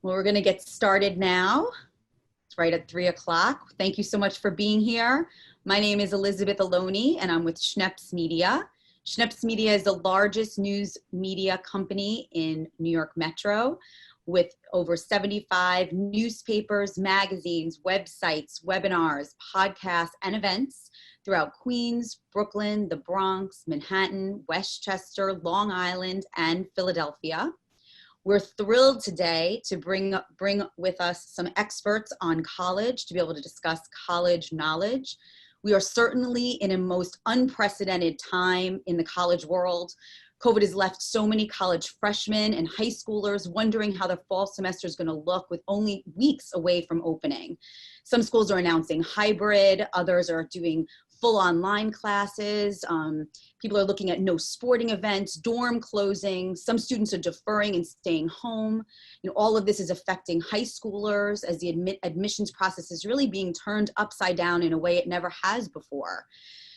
Well, we're going to get started now. It's right at 3 o'clock. Thank you so much for being here. My name is Elizabeth Aloni, and I'm with Schneps Media. Schneps Media is the largest news media company in New York Metro, with over 75 newspapers, magazines, websites, webinars, podcasts, and events throughout Queens, Brooklyn, the Bronx, Manhattan, Westchester, Long Island, and Philadelphia. We're thrilled today to bring with us some experts on college to be able to discuss college knowledge. We are certainly in a most unprecedented time in the college world. COVID has left so many college freshmen and high schoolers wondering how their fall semester is going to look with only weeks away from opening. Some schools are announcing hybrid, others are doing full online classes. People are looking at no sporting events, dorm closing. Some students are deferring and staying home. All of this is affecting high schoolers as the admissions process is really being turned upside down in a way it never has before.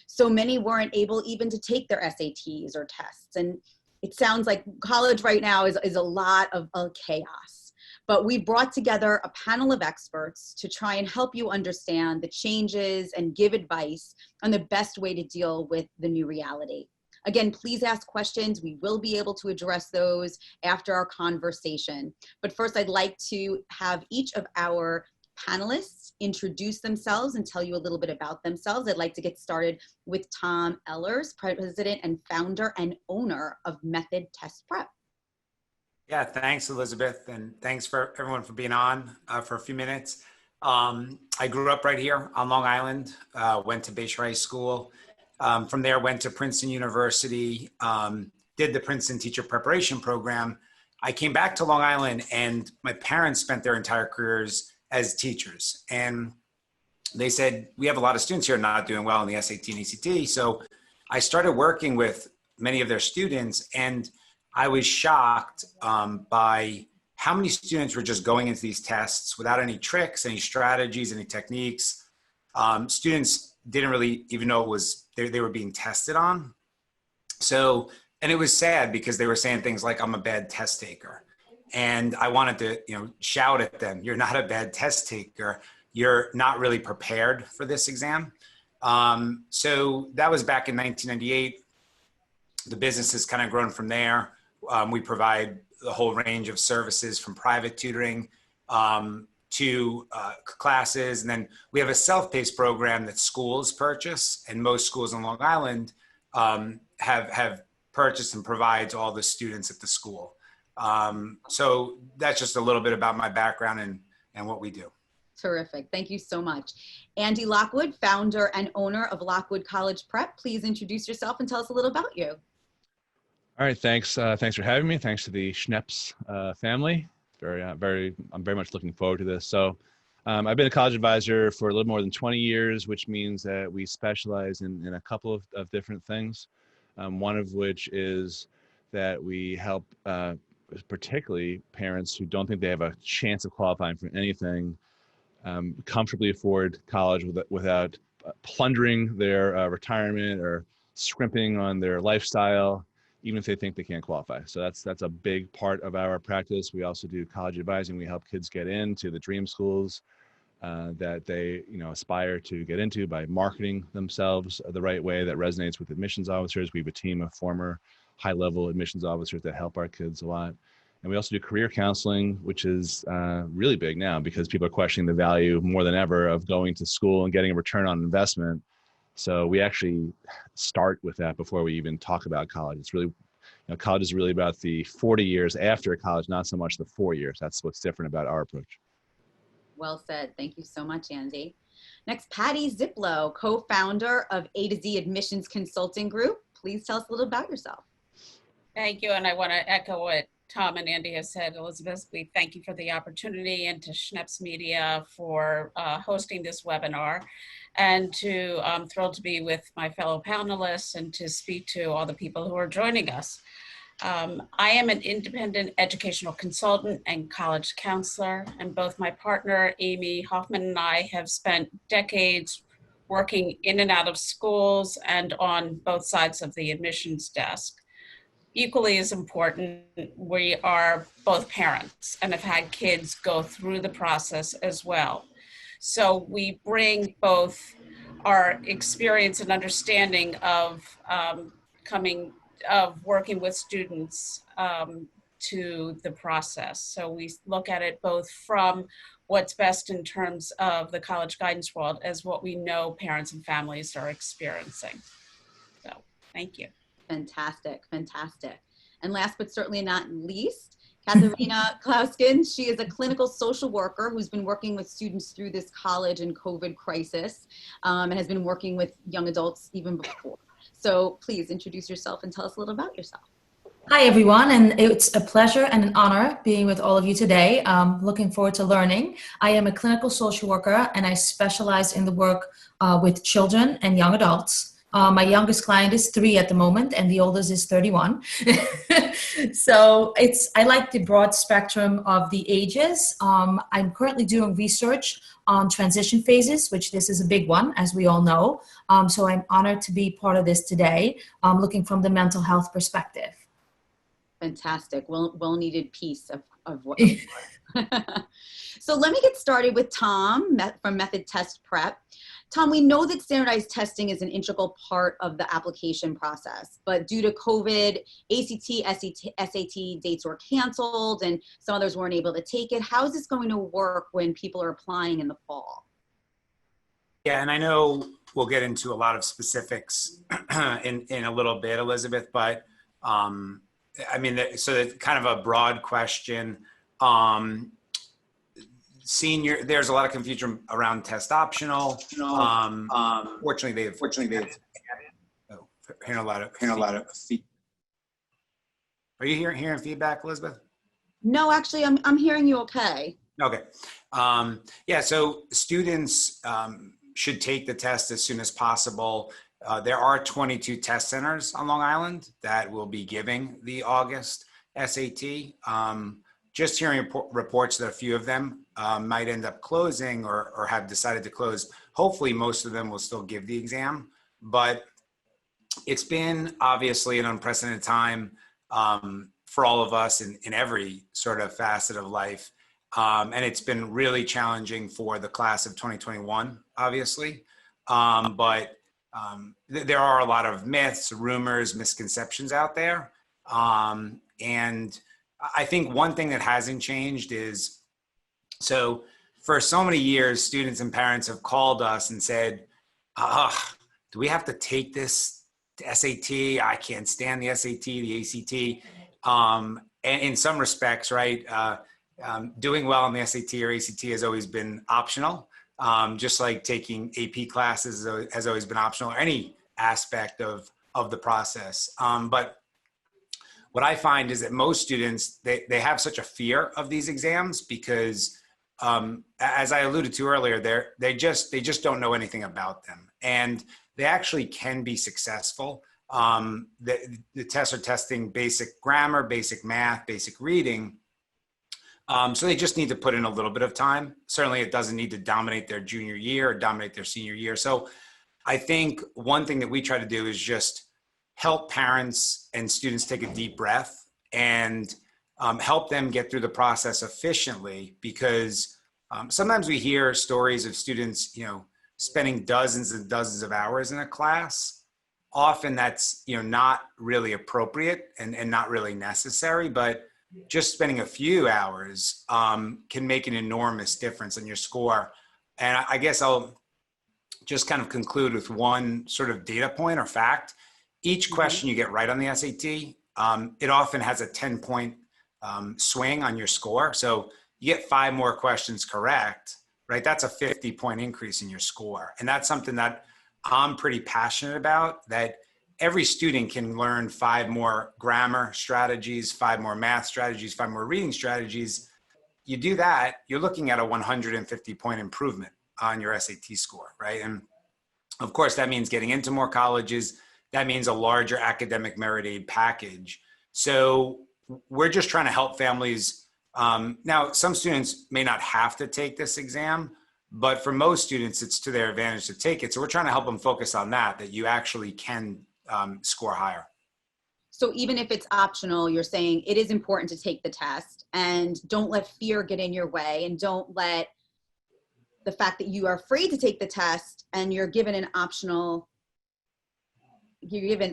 So many weren't able even to take their SATs or tests. And it sounds like college right now is a lot of chaos. But we brought together a panel of experts to try and help you understand the changes and give advice on the best way to deal with the new reality. Again, please ask questions. We will be able to address those after our conversation. But first, I'd like to have each of our panelists introduce themselves and tell you a little bit about themselves. I'd like to get started with Tom Ellers, president and founder and owner of Method Test Prep. Yeah, thanks, Elizabeth, and thanks for everyone for being on for a few minutes. I grew up right here on Long Island, went to Bayshore High School. From there, went to Princeton University, did the Princeton Teacher Preparation Program. I came back to Long Island, and my parents spent their entire careers as teachers. And they said, we have a lot of students here not doing well in the SAT and ACT. So I started working with many of their students, and I was shocked by how many students were just going into these tests without any tricks, any strategies, any techniques. Students didn't really even know it was they were being tested on. So, and it was sad because they were saying things like, I'm a bad test taker. And I wanted to, shout at them, you're not a bad test taker. You're not really prepared for this exam. So that was back in 1998. The business has kind of grown from there. We provide a whole range of services from private tutoring to classes. And then we have a self-paced program that schools purchase, and most schools on Long Island have purchased and provides all the students at the school. So that's just a little bit about my background and what we do. Terrific. Thank you so much. Andy Lockwood, founder and owner of Lockwood College Prep. Please introduce yourself and tell us a little about you. All right, thanks. Thanks for having me. Thanks to the Schneps family. I'm very much looking forward to this. So I've been a college advisor for a little more than 20 years, which means that we specialize in a couple of different things. One of which is that we help particularly parents who don't think they have a chance of qualifying for anything comfortably afford college without plundering their retirement or scrimping on their lifestyle, even if they think they can't qualify. So that's a big part of our practice. We also do college advising. We help kids get into the dream schools that they aspire to get into by marketing themselves the right way that resonates with admissions officers. We have a team of former high-level admissions officers that help our kids a lot. And we also do career counseling, which is really big now because people are questioning the value more than ever of going to school and getting a return on investment. So we actually start with that before we even talk about college. It's really, college is really about the 40 years after college, not so much the 4 years. That's what's different about our approach. Well said. Thank you so much, Andy. Next, Patty Ziplow, co-founder of A to Z Admissions Consulting Group. Please tell us a little about yourself. Thank you. And I want to echo what Tom and Andy have said. Elizabeth, we thank you for the opportunity, and to Schneps Media for hosting this webinar. And I'm thrilled to be with my fellow panelists and to speak to all the people who are joining us. I am an independent educational consultant and college counselor, and both my partner, Amy Hoffman, and I have spent decades working in and out of schools and on both sides of the admissions desk. equally as important, we are both parents and have had kids go through the process as well. So we bring both our experience and understanding of working with students to the process. So we look at it both from what's best in terms of the college guidance world as what we know parents and families are experiencing. So thank you. Fantastic, fantastic. And last but certainly not least, Katharina Kleuskens. She is a clinical social worker who's been working with students through this college and COVID crisis, and has been working with young adults even before. So please introduce yourself and tell us a little about yourself. Hi, everyone, and it's a pleasure and an honor being with all of you today. Looking forward to learning. I am a clinical social worker, and I specialize in the work with children and young adults. My youngest client is 3 at the moment, and the oldest is 31. So I like the broad spectrum of the ages. I'm currently doing research on transition phases, which this is a big one, as we all know. So I'm honored to be part of this today, looking from the mental health perspective. Fantastic. Well needed piece of what. So let me get started with Tom from Method Test Prep. Tom, we know that standardized testing is an integral part of the application process, but due to COVID, ACT, SAT dates were canceled and some others weren't able to take it. How is this going to work when people are applying in the fall? Yeah, and I know we'll get into a lot of specifics in a little bit, Elizabeth, but I mean, so it's kind of a broad question. There's a lot of confusion around test optional. Fortunately, they've hearing a lot of feedback. Are you hearing feedback, Elizabeth? No, actually, I'm hearing you okay. Okay. Yeah, so students should take the test as soon as possible. There are 22 test centers on Long Island that will be giving the August SAT. Just hearing reports that a few of them might end up closing or have decided to close. Hopefully most of them will still give the exam, but it's been obviously an unprecedented time for all of us in every sort of facet of life. And it's been really challenging for the class of 2021, obviously. But there are a lot of myths, rumors, misconceptions out there. And I think one thing that hasn't changed is, so for so many years, students and parents have called us and said, do we have to take this SAT? I can't stand the SAT, the ACT. And in some respects, right, doing well on the SAT or ACT has always been optional. Just like taking AP classes has always been optional, or any aspect of the process. But what I find is that most students, they have such a fear of these exams because, as I alluded to earlier, they just don't know anything about them, and they actually can be successful. The tests are testing basic grammar, basic math, basic reading. So they just need to put in a little bit of time. Certainly it doesn't need to dominate their junior year or dominate their senior year. So I think one thing that we try to do is just help parents and students take a deep breath and help them get through the process efficiently, because sometimes we hear stories of students, spending dozens and dozens of hours in a class. Often that's, not really appropriate and not really necessary, but just spending a few hours can make an enormous difference in your score. And I guess I'll just kind of conclude with one sort of data point or fact. Each question you get right on the SAT, it often has a 10-point swing on your score. So you get 5 more questions correct, right? That's a 50-point increase in your score. And that's something that I'm pretty passionate about, that every student can learn 5 more grammar strategies, 5 more math strategies, 5 more reading strategies. You do that, you're looking at a 150-point improvement on your SAT score, right? And of course, that means getting into more colleges. That means a larger academic merit aid package. So we're just trying to help families. Now, some students may not have to take this exam, but for most students, it's to their advantage to take it. So we're trying to help them focus on that you actually can score higher. So even if it's optional, you're saying it is important to take the test, and don't let fear get in your way, and don't let the fact that you are afraid to take the test and you're given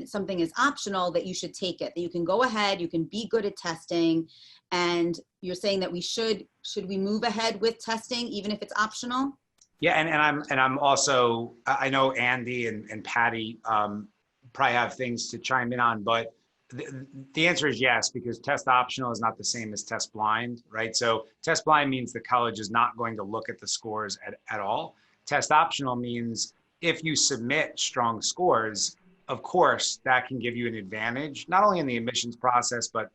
something as optional, that you should take it, that you can go ahead, you can be good at testing. And you're saying that should we move ahead with testing even if it's optional? Yeah, and I'm also, I know Andy and Patty probably have things to chime in on, but the answer is yes, because test optional is not the same as test blind, right? So test blind means the college is not going to look at the scores at all. Test optional means if you submit strong scores, of course, that can give you an advantage, not only in the admissions process, but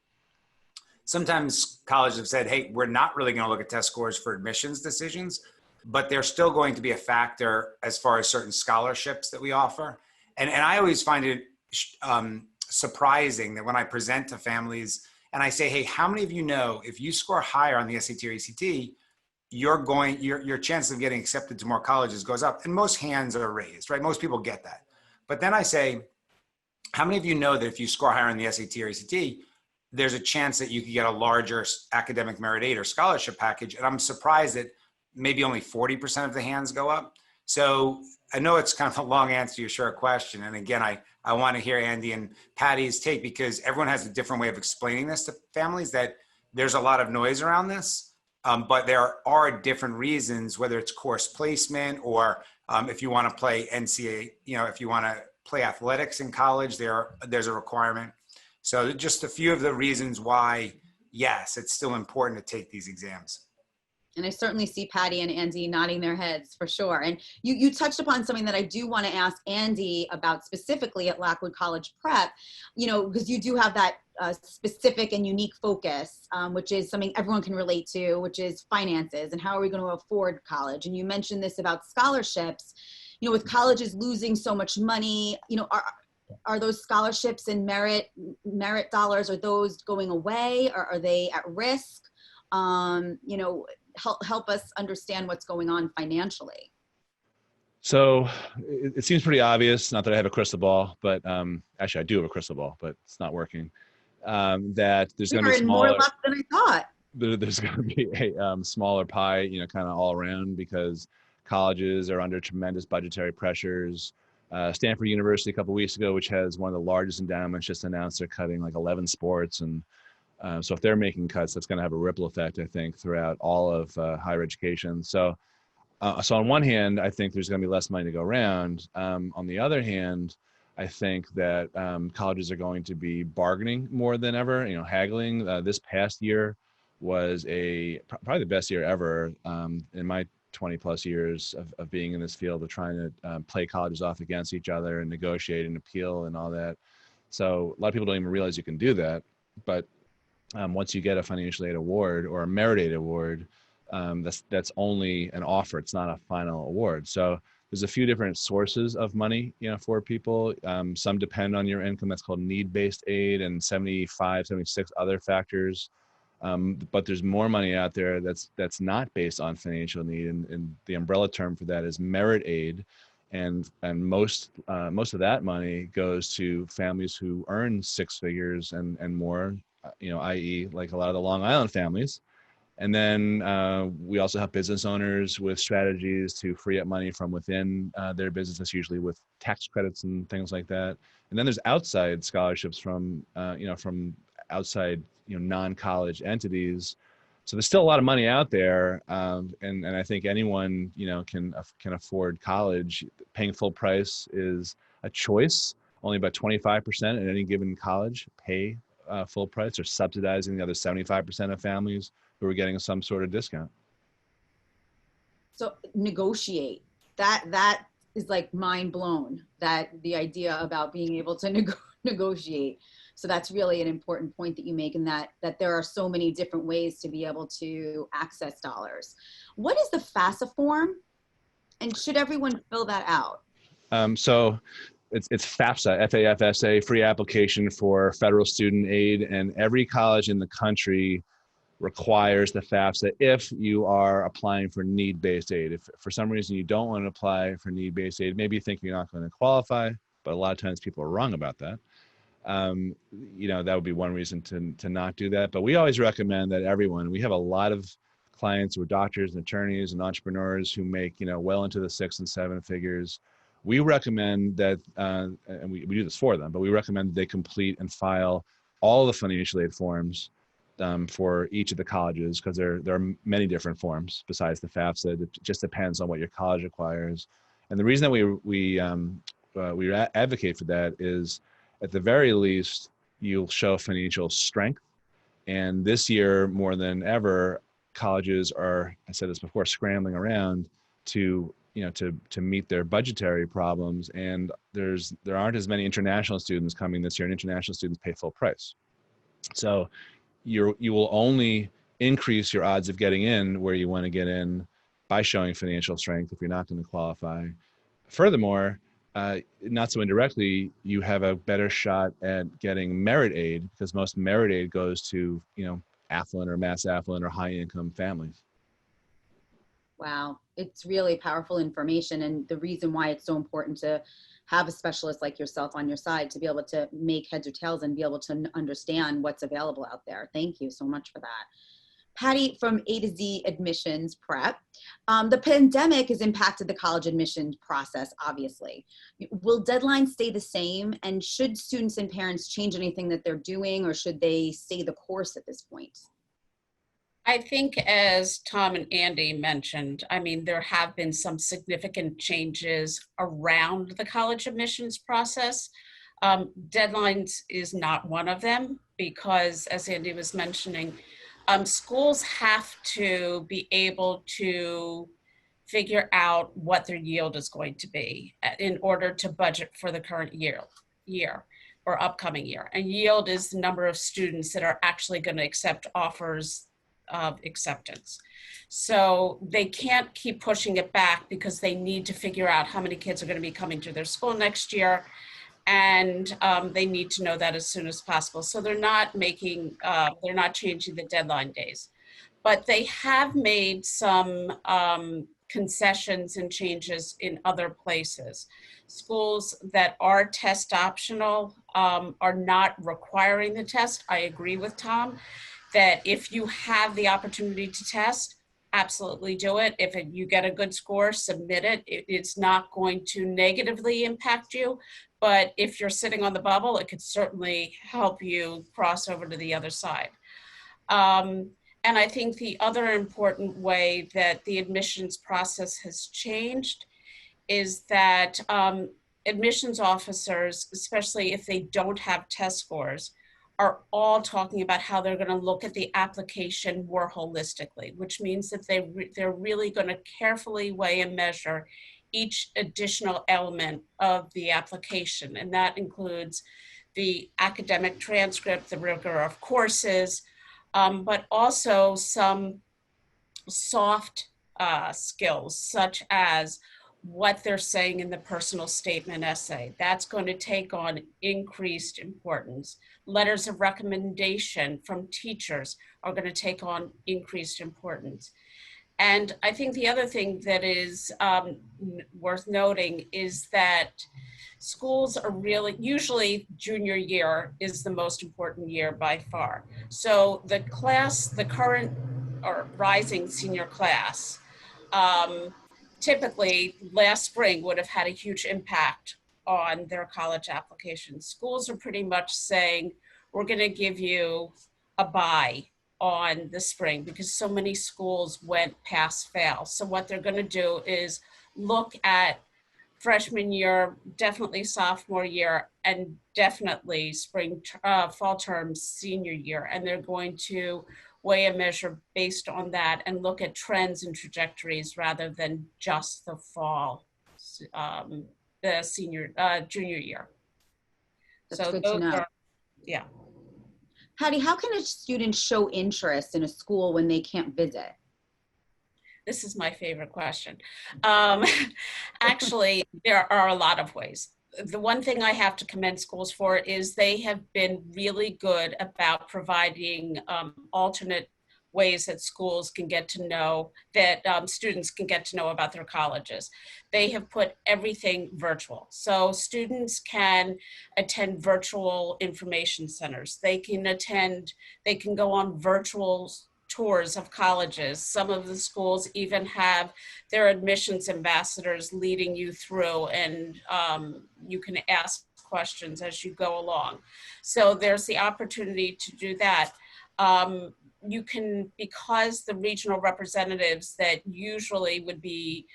sometimes colleges have said, hey, we're not really going to look at test scores for admissions decisions, but they're still going to be a factor as far as certain scholarships that we offer. And I always find it surprising that when I present to families and I say, hey, how many of you know if you score higher on the SAT or ACT, your chance of getting accepted to more colleges goes up? And most hands are raised, right? Most people get that. But then I say, how many of you know that if you score higher on the SAT or ACT, there's a chance that you could get a larger academic merit aid or scholarship package? And I'm surprised that maybe only 40% of the hands go up. So I know it's kind of a long answer to your short question. And again, I want to hear Andy and Patty's take, because everyone has a different way of explaining this to families, that there's a lot of noise around this, but there are different reasons, whether it's course placement or if you want to play NCAA, if you want to play athletics in college, there's a requirement. So just a few of the reasons why, yes, it's still important to take these exams. And I certainly see Patty and Andy nodding their heads for sure. And you touched upon something that I do want to ask Andy about specifically at Lockwood College Prep, because you do have that specific and unique focus, which is something everyone can relate to, which is finances and how are we going to afford college? And you mentioned this about scholarships, with colleges losing so much money, are those scholarships and merit dollars, are those going away, or are they at risk? Help us understand what's going on financially. So it seems pretty obvious, not that I have a crystal ball, but actually I do have a crystal ball, but it's not working, that there's going to be more luck than I thought. There's going to be a smaller pie, kind of all around, because colleges are under tremendous budgetary pressures. Stanford University a couple of weeks ago, which has one of the largest endowments, just announced they're cutting like 11 sports. And so if they're making cuts, that's going to have a ripple effect, I think, throughout all of higher education. So on one hand, I think there's going to be less money to go around. On the other hand, I think that colleges are going to be bargaining more than ever, haggling. This past year was probably the best year ever in my 20 plus years of being in this field, of trying to play colleges off against each other and negotiate and appeal and all that. So a lot of people don't even realize you can do that. But once you get a financial aid award or a merit aid award, that's only an offer. It's not a final award. So there's a few different sources of money, for people. Some depend on your income. That's called need-based aid, and 75, 76 other factors. But there's more money out there that's not based on financial need, and the umbrella term for that is merit aid, and most of that money goes to families who earn six figures and more, i.e. like a lot of the Long Island families. And then we also have business owners with strategies to free up money from within their business. That's usually with tax credits and things like that. And then there's outside scholarships from outside non-college entities. So there's still a lot of money out there, and I think anyone can afford college. Paying full price is a choice. Only about 25% at any given college pay full price, or subsidizing the other 75% of families who are getting some sort of discount. So negotiate. That is like mind blown. That the idea about being able to negotiate. So that's really an important point that you make, in that there are so many different ways to be able to access dollars. What is the FAFSA form, and should everyone fill that out? So it's FAFSA, F-A-F-S-A, free application for federal student aid, and every college in the country requires the FAFSA if you are applying for need-based aid. If for some reason you don't want to apply for need-based aid, maybe you think you're not going to qualify, but a lot of times people are wrong about that. That would be one reason to not do that. But we always recommend that everyone, we have a lot of clients who are doctors and attorneys and entrepreneurs who make, well into the 6 and 7 figures. We recommend that, and we do this for them, but we recommend that they complete and file all the financial aid forms for each of the colleges, because there are many different forms besides the Fafsa. It just depends on what your college requires. And the reason that we advocate for that is, at the very least, you'll show financial strength. And this year, more than ever, colleges are, I said this before, scrambling around to meet their budgetary problems. And there aren't as many international students coming this year, and international students pay full price. So you will only increase your odds of getting in where you want to get in by showing financial strength if you're not going to qualify. Furthermore, not so indirectly, you have a better shot at getting merit aid, because most merit aid goes to, affluent or mass affluent or high income families. Wow, it's really powerful information, and the reason why it's so important to have a specialist like yourself on your side to be able to make heads or tails and be able to understand what's available out there. Thank you so much for that. Patty from A to Z Admissions Prep. The pandemic has impacted the college admissions process, obviously. Will deadlines stay the same? And should students and parents change anything that they're doing, or should they stay the course at this point? I think, as Tom and Andy mentioned, there have been some significant changes around the college admissions process. Deadlines is not one of them, because, as Andy was mentioning, schools have to be able to figure out what their yield is going to be in order to budget for the current year or upcoming year. And yield is the number of students that are actually going to accept offers of acceptance. So they can't keep pushing it back, because they need to figure out how many kids are going to be coming to their school next year. And they need to know that as soon as possible. So they're not changing the deadline days, but they have made some concessions and changes in other places. Schools that are test optional are not requiring the test. I agree with Tom that if you have the opportunity to test, absolutely do it. If you get a good score, submit it. It's not going to negatively impact you, but if you're sitting on the bubble, it could certainly help you cross over to the other side. And I think the other important way that the admissions process has changed is that admissions officers, especially if they don't have test scores, are all talking about how they're going to look at the application more holistically, which means that they're really going to carefully weigh and measure each additional element of the application. And that includes the academic transcript, the rigor of courses, but also some soft skills, such as what they're saying in the personal statement essay. That's going to take on increased importance. Letters of recommendation from teachers are going to take on increased importance. And I think the other thing that is worth noting is that schools are usually junior year is the most important year by far. So the current or rising senior class, typically last spring would have had a huge impact on their college applications. Schools are pretty much saying, we're going to give you a bye on the spring, because so many schools went pass fail. So what they're going to do is look at freshman year, definitely sophomore year, and definitely fall term senior year. And they're going to weigh and measure based on that and look at trends and trajectories rather than just the fall, the junior year. That's so good to know. Yeah. Patty, how can a student show interest in a school when they can't visit? This is my favorite question. Actually, there are a lot of ways. The one thing I have to commend schools for is they have been really good about providing alternate ways that schools can get to know, that students can get to know about their colleges. They have put everything virtual. So students can attend virtual information centers. They can go on virtual tours of colleges. Some of the schools even have their admissions ambassadors leading you through, and you can ask questions as you go along. So there's the opportunity to do that. You can, because the regional representatives that usually would be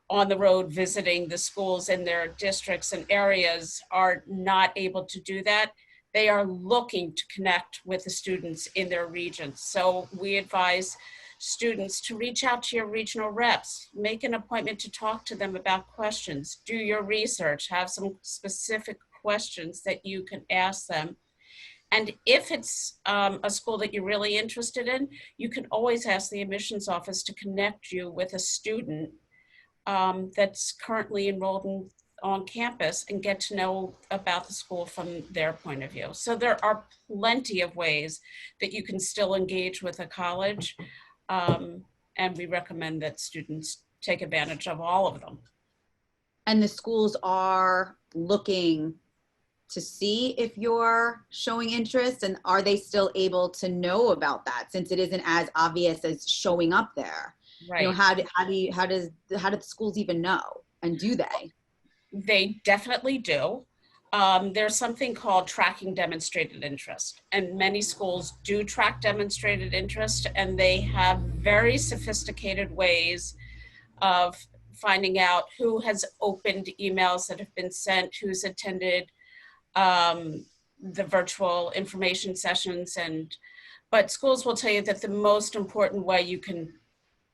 on the road visiting the schools in their districts and areas are not able to do that, they are looking to connect with the students in their regions. So we advise students to reach out to your regional reps, make an appointment to talk to them about questions, do your research, have some specific questions that you can ask them. And if it's a school that you're really interested in, you can always ask the admissions office to connect you with a student that's currently enrolled on campus and get to know about the school from their point of view. So there are plenty of ways that you can still engage with a college, and we recommend that students take advantage of all of them. And the schools are looking to see if you're showing interest, and are they still able to know about that since it isn't as obvious as showing up there? Right. You know, how do the schools even know, and do they? They definitely do. There's something called tracking demonstrated interest, and many schools do track demonstrated interest, and they have very sophisticated ways of finding out who has opened emails that have been sent, who's attended the virtual information sessions. But schools will tell you that the most important way you can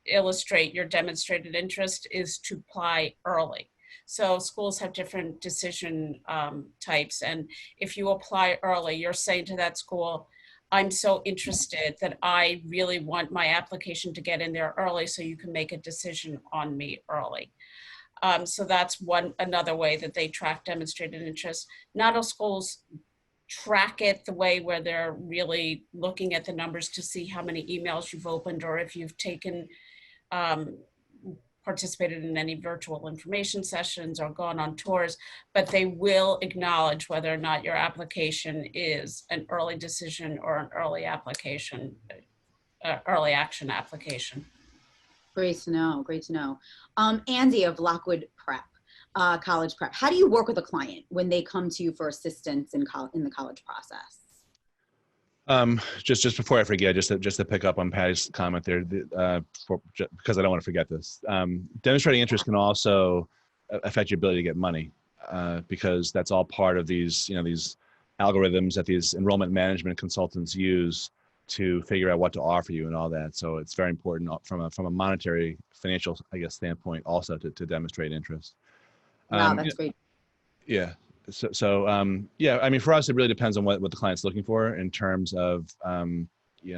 illustrate your demonstrated interest is to apply early. So schools have different decision types. And if you apply early, you're saying to that school, I'm so interested that I really want my application to get in there early so you can make a decision on me early. So that's another way that they track demonstrated interest. Not all schools track it the way where they're really looking at the numbers to see how many emails you've opened or if you've taken participated in any virtual information sessions or gone on tours, but they will acknowledge whether or not your application is an early decision or an early application, early action application. Great to know, great to know. Andy of Lockwood Prep, College Prep, how do you work with a client when they come to you for assistance in the college process? Just before I forget, just to pick up on Patty's comment there, because I don't want to forget this. Demonstrating interest can also affect your ability to get money, because that's all part of these algorithms that these enrollment management consultants use to figure out what to offer you and all that. So it's very important from a monetary, financial, I guess, standpoint also to demonstrate interest. Wow, that's great. Yeah. So yeah, I mean, for us, it really depends on what the client's looking for in terms of,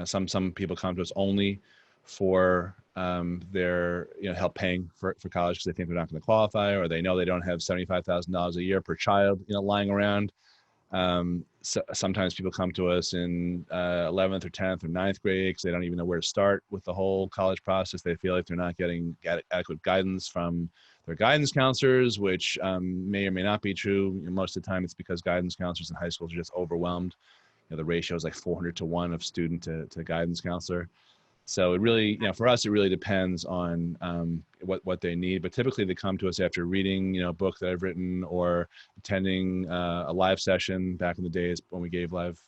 some people come to us only for their, help paying for college because they think they're not going to qualify, or they know they don't have $75,000 a year per child, lying around. So sometimes people come to us in 11th or 10th or 9th grade because they don't even know where to start with the whole college process. They feel like they're not getting adequate guidance from their guidance counselors, which may or may not be true. Most of the time it's because guidance counselors in high schools are just overwhelmed. The ratio is like 400 to 1 of student to guidance counselor. So it really, for us, it really depends on what they need. But typically they come to us after reading, a book that I've written, or attending a live session back in the days when we gave live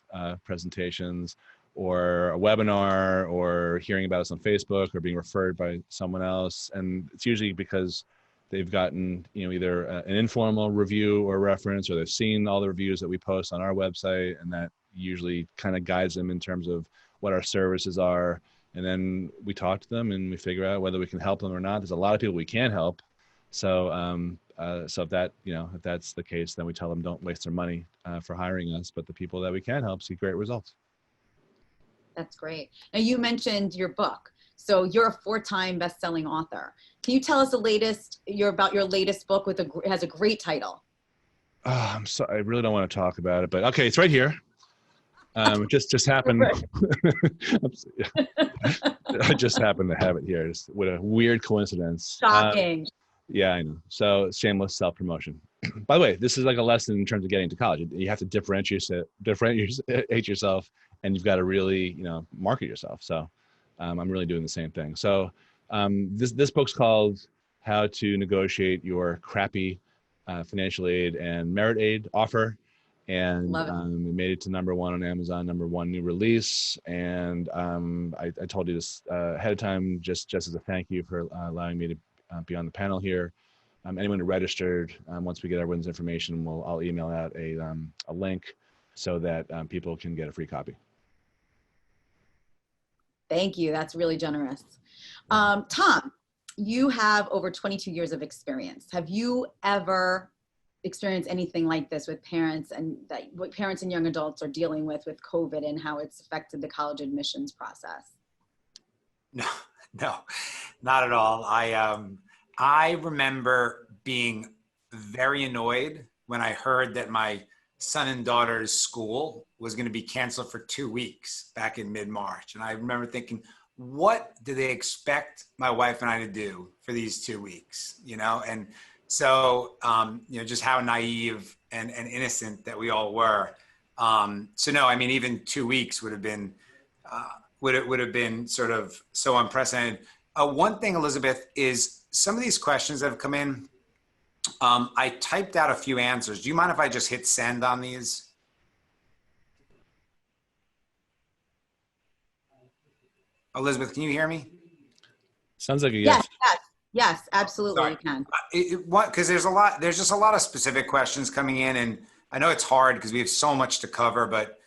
presentations, or a webinar, or hearing about us on Facebook, or being referred by someone else. And it's usually because they've gotten, either an informal review or reference, or they've seen all the reviews that we post on our website, and that usually kind of guides them in terms of what our services are. And then we talk to them and we figure out whether we can help them or not. There's a lot of people we can't help. So, if that's the case, then we tell them don't waste their money for hiring us. But the people that we can help see great results. That's great. Now you mentioned your book. So you're a 4-time best-selling author. Can you tell us about your latest book it has a great title? I'm sorry, I really don't want to talk about it, but okay, it's right here. Just happened. I just happen to have it here. Just what a weird coincidence. Shocking. Yeah, I know. So shameless self-promotion. By the way, this is like a lesson in terms of getting to college. You have to differentiate yourself, and you've got to really, market yourself. So I'm really doing the same thing. So this book's called How to Negotiate Your Crappy Financial Aid and Merit Aid Offer. And it made it to #1 on Amazon, #1 new release. And I told you this ahead of time, just as a thank you for allowing me to be on the panel here. Anyone who registered, once we get everyone's information, I'll email out a link so that people can get a free copy. Thank you. That's really generous. Tom, you have over 22 years of experience. Have you ever experienced anything like this with parents, and what parents and young adults are dealing with COVID and how it's affected the college admissions process? No, not at all. I remember being very annoyed when I heard that my son and daughter's school was going to be canceled for 2 weeks back in mid-March. And I remember thinking, what do they expect my wife and I to do for these 2 weeks? And so, just how naive and innocent that we all were. So no, I mean, even 2 weeks would have been sort of so unprecedented. One thing, Elizabeth, is some of these questions that have come in, I typed out a few answers. Do you mind if I just hit send on these? Elizabeth, can you hear me? Sounds like a yes. Yes, absolutely. Sorry. You can. Because there's just a lot of specific questions coming in, and I know it's hard because we have so much to cover, but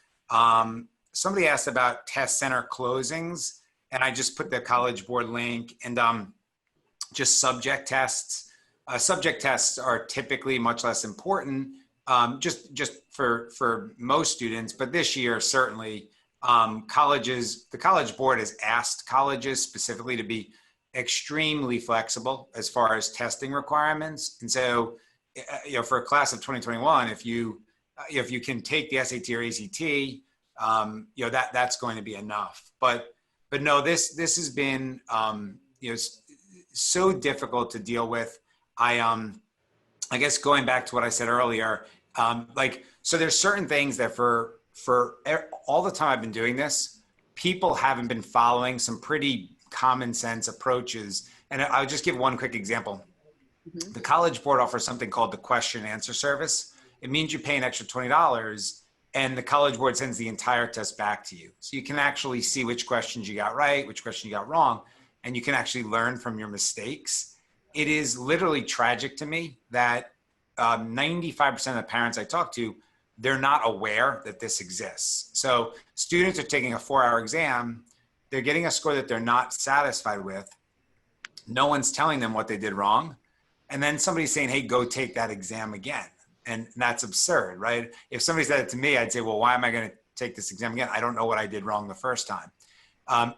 somebody asked about test center closings, and I just put the College Board link, and just subject tests. Subject tests are typically much less important, just for most students, but this year certainly the College Board has asked colleges specifically to be extremely flexible as far as testing requirements. And so, for a class of 2021, if you can take the SAT or ACT, that's going to be enough. But no, this has been so difficult to deal with. I guess going back to what I said earlier, so there's certain things that for all the time I've been doing this, people haven't been following some pretty common sense approaches. And I'll just give one quick example. Mm-hmm. The College Board offers something called the question and answer service. It means you pay an extra $20 and the College Board sends the entire test back to you. So you can actually see which questions you got right, which question you got wrong, and you can actually learn from your mistakes. It is literally tragic to me that 95% of the parents I talk to, they're not aware that this exists. So students are taking a 4-hour exam, they're getting a score that they're not satisfied with. No one's telling them what they did wrong. And then somebody's saying, hey, go take that exam again. And that's absurd, right? If somebody said it to me, I'd say, well, why am I going to take this exam again? I don't know what I did wrong the first time.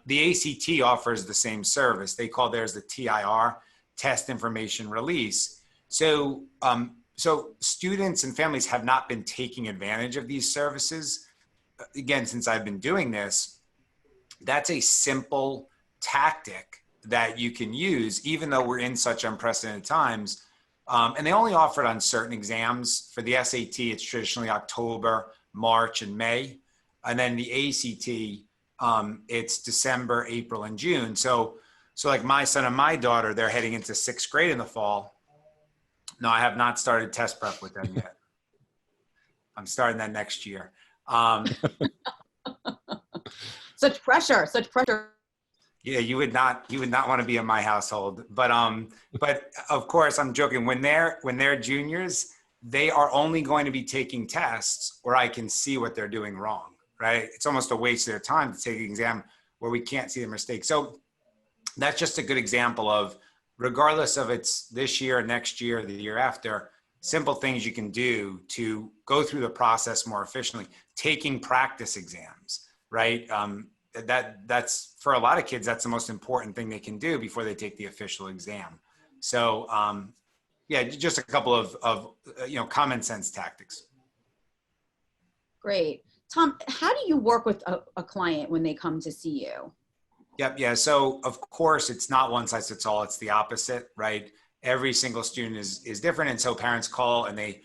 The ACT offers the same service. They call theirs the TIR, Test Information Release. So students and families have not been taking advantage of these services. Again, since I've been doing this, that's a simple tactic that you can use, even though we're in such unprecedented times. And they only offer it on certain exams. For the SAT, it's traditionally October, March, and May. And then the ACT, it's December, April, and June. So like my son and my daughter, they're heading into 6th grade in the fall. No, I have not started test prep with them yet. I'm starting that next year. Such pressure. Yeah, you would not want to be in my household. But of course, I'm joking. When they're juniors, they are only going to be taking tests where I can see what they're doing wrong, right? It's almost a waste of their time to take an exam where we can't see the mistakes. So that's just a good example of, regardless of it's this year, next year, the year after, simple things you can do to go through the process more efficiently. Taking practice exams, right? That's for a lot of kids, that's the most important thing they can do before they take the official exam. So yeah, just a couple of common sense tactics. Great. Tom, how do you work with a client when they come to see you? Yep. Yeah. So of course it's not one size fits all. It's the opposite, right? Every single student is different. And so parents call and they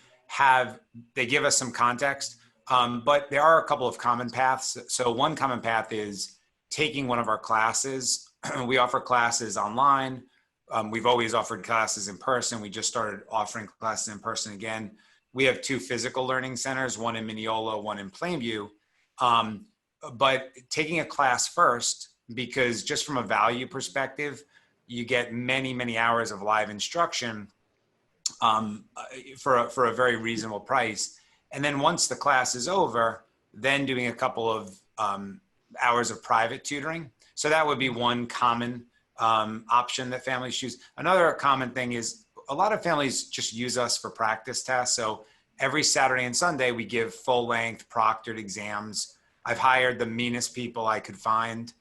give us some context. But there are a couple of common paths. So one common path is taking one of our classes. We offer classes online. We've always offered classes in person. We just started offering classes in person again. We have 2 physical learning centers, one in Mineola, one in Plainview. But taking a class first, because just from a value perspective, you get many, many hours of live instruction for a very reasonable price. And then once the class is over, then doing a couple of hours of private tutoring. So that would be one common option that families choose. Another common thing is a lot of families just use us for practice tests. So every Saturday and Sunday, we give full-length proctored exams. I've hired the meanest people I could find.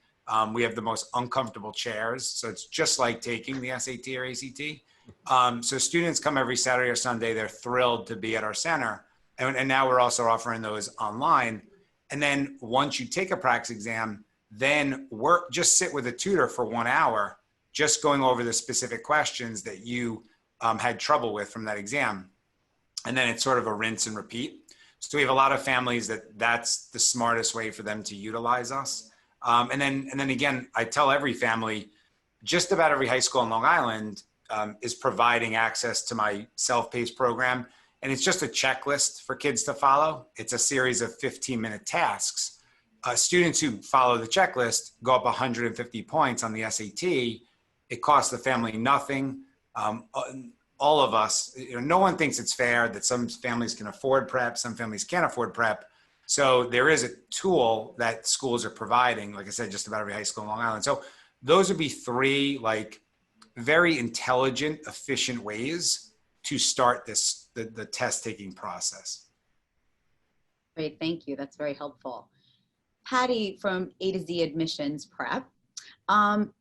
We have the most uncomfortable chairs. So it's just like taking the SAT or ACT. So students come every Saturday or Sunday. They're thrilled to be at our center. And now we're also offering those online. And then once you take a practice exam, then just sit with a tutor for 1 hour, just going over the specific questions that you had trouble with from that exam. And then it's sort of a rinse and repeat. So we have a lot of families that's the smartest way for them to utilize us. And then again, I tell every family, just about every high school in Long Island is providing access to my self-paced program. And it's just a checklist for kids to follow. It's a series of 15-minute tasks. Students who follow the checklist go up 150 points on the SAT. It costs the family nothing. All of us, no one thinks it's fair that some families can afford prep, some families can't afford prep. So there is a tool that schools are providing, like I said, just about every high school in Long Island. So those would be 3 very intelligent, efficient ways to start the test taking process. Great, thank you. That's very helpful. Patty from A to Z Admissions Prep.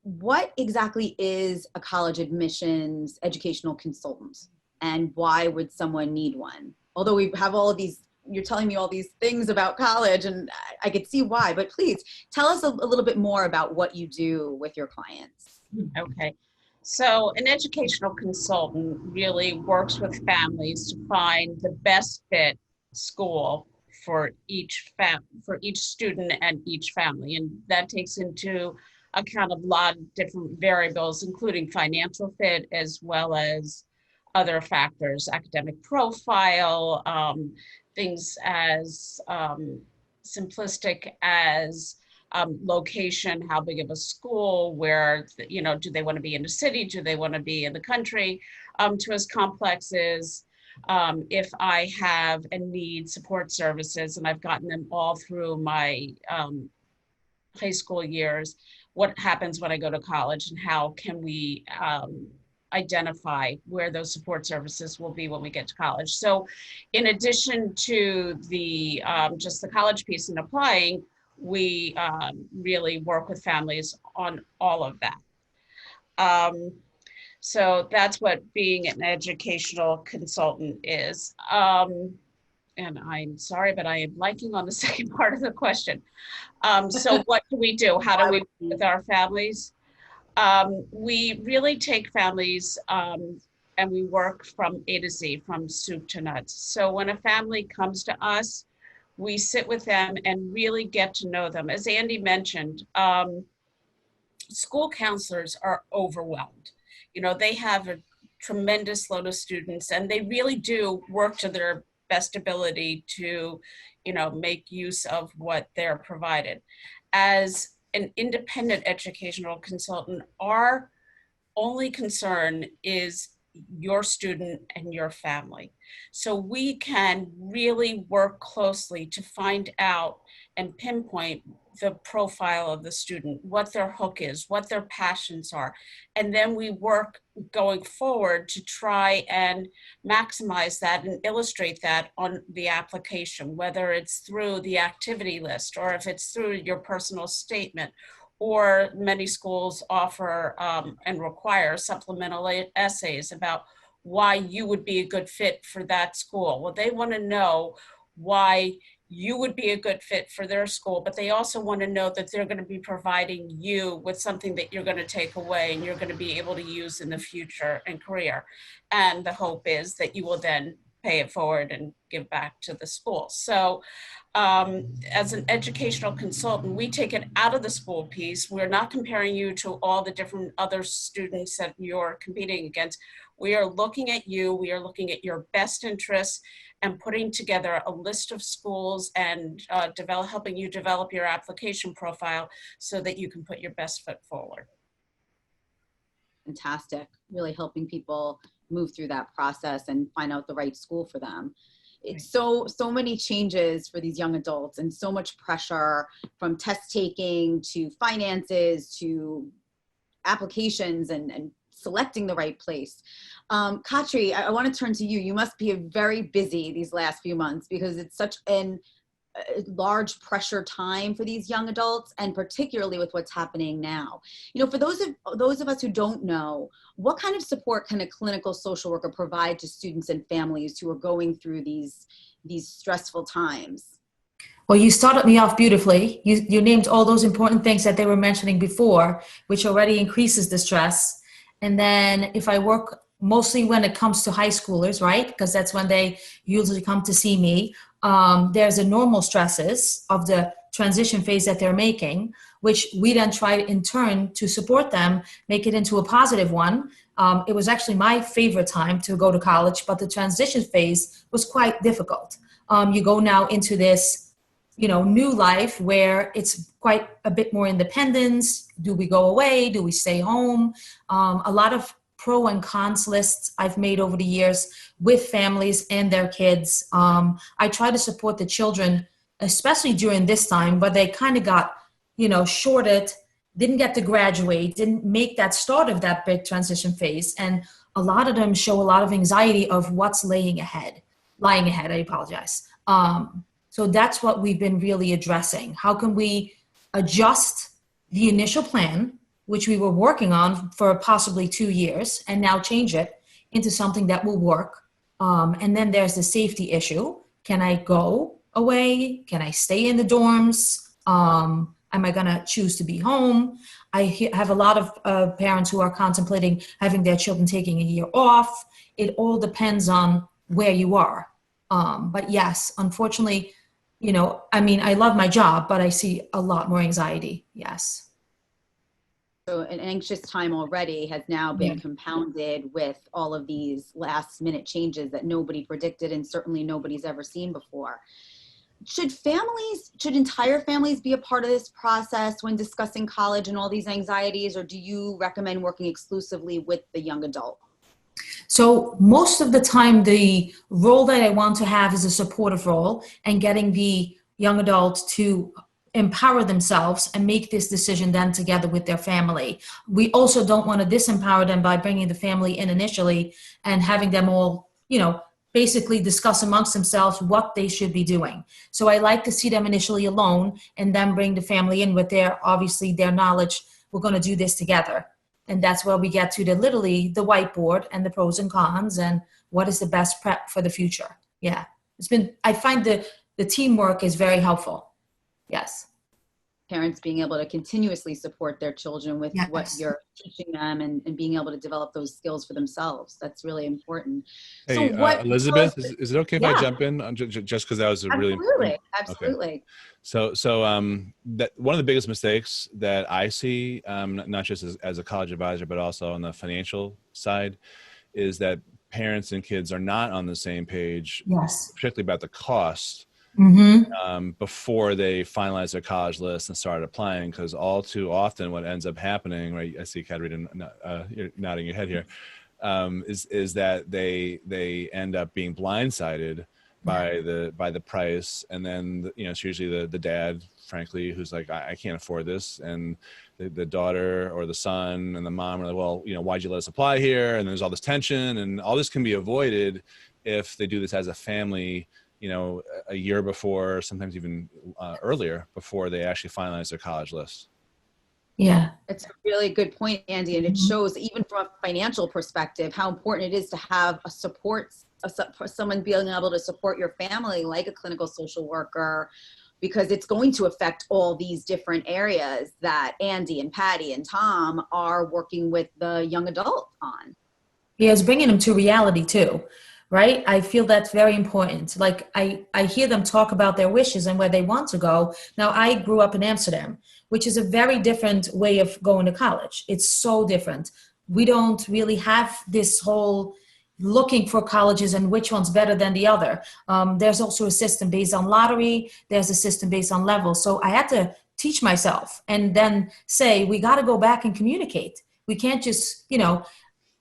What exactly is a college admissions educational consultant, and why would someone need one? Although we have all of these, you're telling me all these things about college, and I could see why, but please tell us a little bit more about what you do with your clients. Okay. So an educational consultant really works with families to find the best fit school for each student and each family. And that takes into account a lot of different variables, including financial fit, as well as other factors, academic profile, things as simplistic as location, how big of a school, where, do they want to be in the city? Do they want to be in the country? To as complex as if I have and need support services, and I've gotten them all through my high school years, what happens when I go to college, and how can we identify where those support services will be when we get to college. So in addition to the just the college piece and applying, we really work with families on all of that. So that's what being an educational consultant is. And I'm sorry, but I am blanking on the second part of the question. So what do we do? How do we work with our families? We really take families and we work from A to Z, from soup to nuts. So when a family comes to us, we sit with them and really get to know them. As Andy mentioned, school counselors are overwhelmed. They have a tremendous load of students, and they really do work to their best ability to, make use of what they're provided. As an independent educational consultant, our only concern is your student and your family. So we can really work closely to find out and pinpoint the profile of the student, what their hook is, what their passions are. And then we work going forward to try and maximize that and illustrate that on the application, whether it's through the activity list or if it's through your personal statement, or many schools offer and require supplemental essays about why you would be a good fit for that school. Well, they want to know why you would be a good fit for their school, but they also want to know that they're going to be providing you with something that you're going to take away and you're going to be able to use in the future and career. And the hope is that you will then pay it forward and give back to the school. So as an educational consultant, we take it out of the school piece. We're not comparing you to all the different other students that you're competing against. We are looking at you, we are looking at your best interests and putting together a list of schools and helping you develop your application profile so that you can put your best foot forward. Fantastic. Really helping people move through that process and find out the right school for them. It's so many changes for these young adults and so much pressure from test taking to finances to applications and selecting the right place. Katri, I want to turn to you. You must be very busy these last few months because it's such a large pressure time for these young adults, and particularly with what's happening now. You know, for those of us who don't know, what kind of support can a clinical social worker provide to students and families who are going through these stressful times? Well, you started me off beautifully. You named all those important things that they were mentioning before, which already increases the stress. And then if I work mostly when it comes to high schoolers, right? Because that's when they usually come to see me. There's the normal stresses of the transition phase that they're making, which we then try in turn to support them, make it into a positive one. It was actually my favorite time to go to college, but the transition phase was quite difficult. You go now into this, new life where it's quite a bit more independence. Do we go away? Do we stay home? A lot of pro and cons lists I've made over the years with families and their kids. I try to support the children, especially during this time, but they kind of got, shorted, didn't get to graduate, didn't make that start of that big transition phase. And a lot of them show a lot of anxiety of what's lying ahead, I apologize. So that's what we've been really addressing. How can we adjust the initial plan, which we were working on for possibly 2 years, and now change it into something that will work? And then there's the safety issue. Can I go away? Can I stay in the dorms? Am I going to choose to be home? I have a lot of parents who are contemplating having their children taking a year off. It all depends on where you are. But yes, unfortunately, I love my job, but I see a lot more anxiety. Yes. So an anxious time already has now been compounded with all of these last minute changes that nobody predicted and certainly nobody's ever seen before. Should entire families be a part of this process when discussing college and all these anxieties, or do you recommend working exclusively with the young adult? So most of the time, the role that I want to have is a supportive role and getting the young adult to empower themselves and make this decision then together with their family. We also don't want to disempower them by bringing the family in initially and having them all, basically discuss amongst themselves what they should be doing. So I like to see them initially alone and then bring the family in with their knowledge. We're going to do this together. And that's where we get to the whiteboard and the pros and cons and what is the best prep for the future. Yeah. I find the teamwork is very helpful. Yes. Parents being able to continuously support their children with what you're teaching them and being able to develop those skills for themselves. That's really important. Hey, so Elizabeth, is it okay if I jump in just because that was a really important. Absolutely. Okay. So that one of the biggest mistakes that I see, not just as a college advisor, but also on the financial side, is that parents and kids are not on the same page, particularly about the cost. Before they finalize their college list and start applying, because all too often what ends up happening, right? I see Katharina, you're nodding your head here, is that they end up being blindsided by the price, and then it's usually the dad, frankly, who's like, I can't afford this, and the daughter or the son and the mom are like, well, why'd you let us apply here? And there's all this tension, and all this can be avoided if they do this as a family. A year before, sometimes even earlier, before they actually finalize their college list. Yeah. It's a really good point, Andy. And it shows, even from a financial perspective, how important it is to have a support someone being able to support your family like a clinical social worker, because it's going to affect all these different areas that Andy and Patty and Tom are working with the young adult on. Yeah, it's bringing them to reality too, right? I feel that's very important. Like I hear them talk about their wishes and where they want to go. Now, I grew up in Amsterdam, which is a very different way of going to college. It's so different. We don't really have this whole looking for colleges and which one's better than the other. There's also a system based on lottery. There's a system based on level. So I had to teach myself and then say, we got to go back and communicate. We can't just,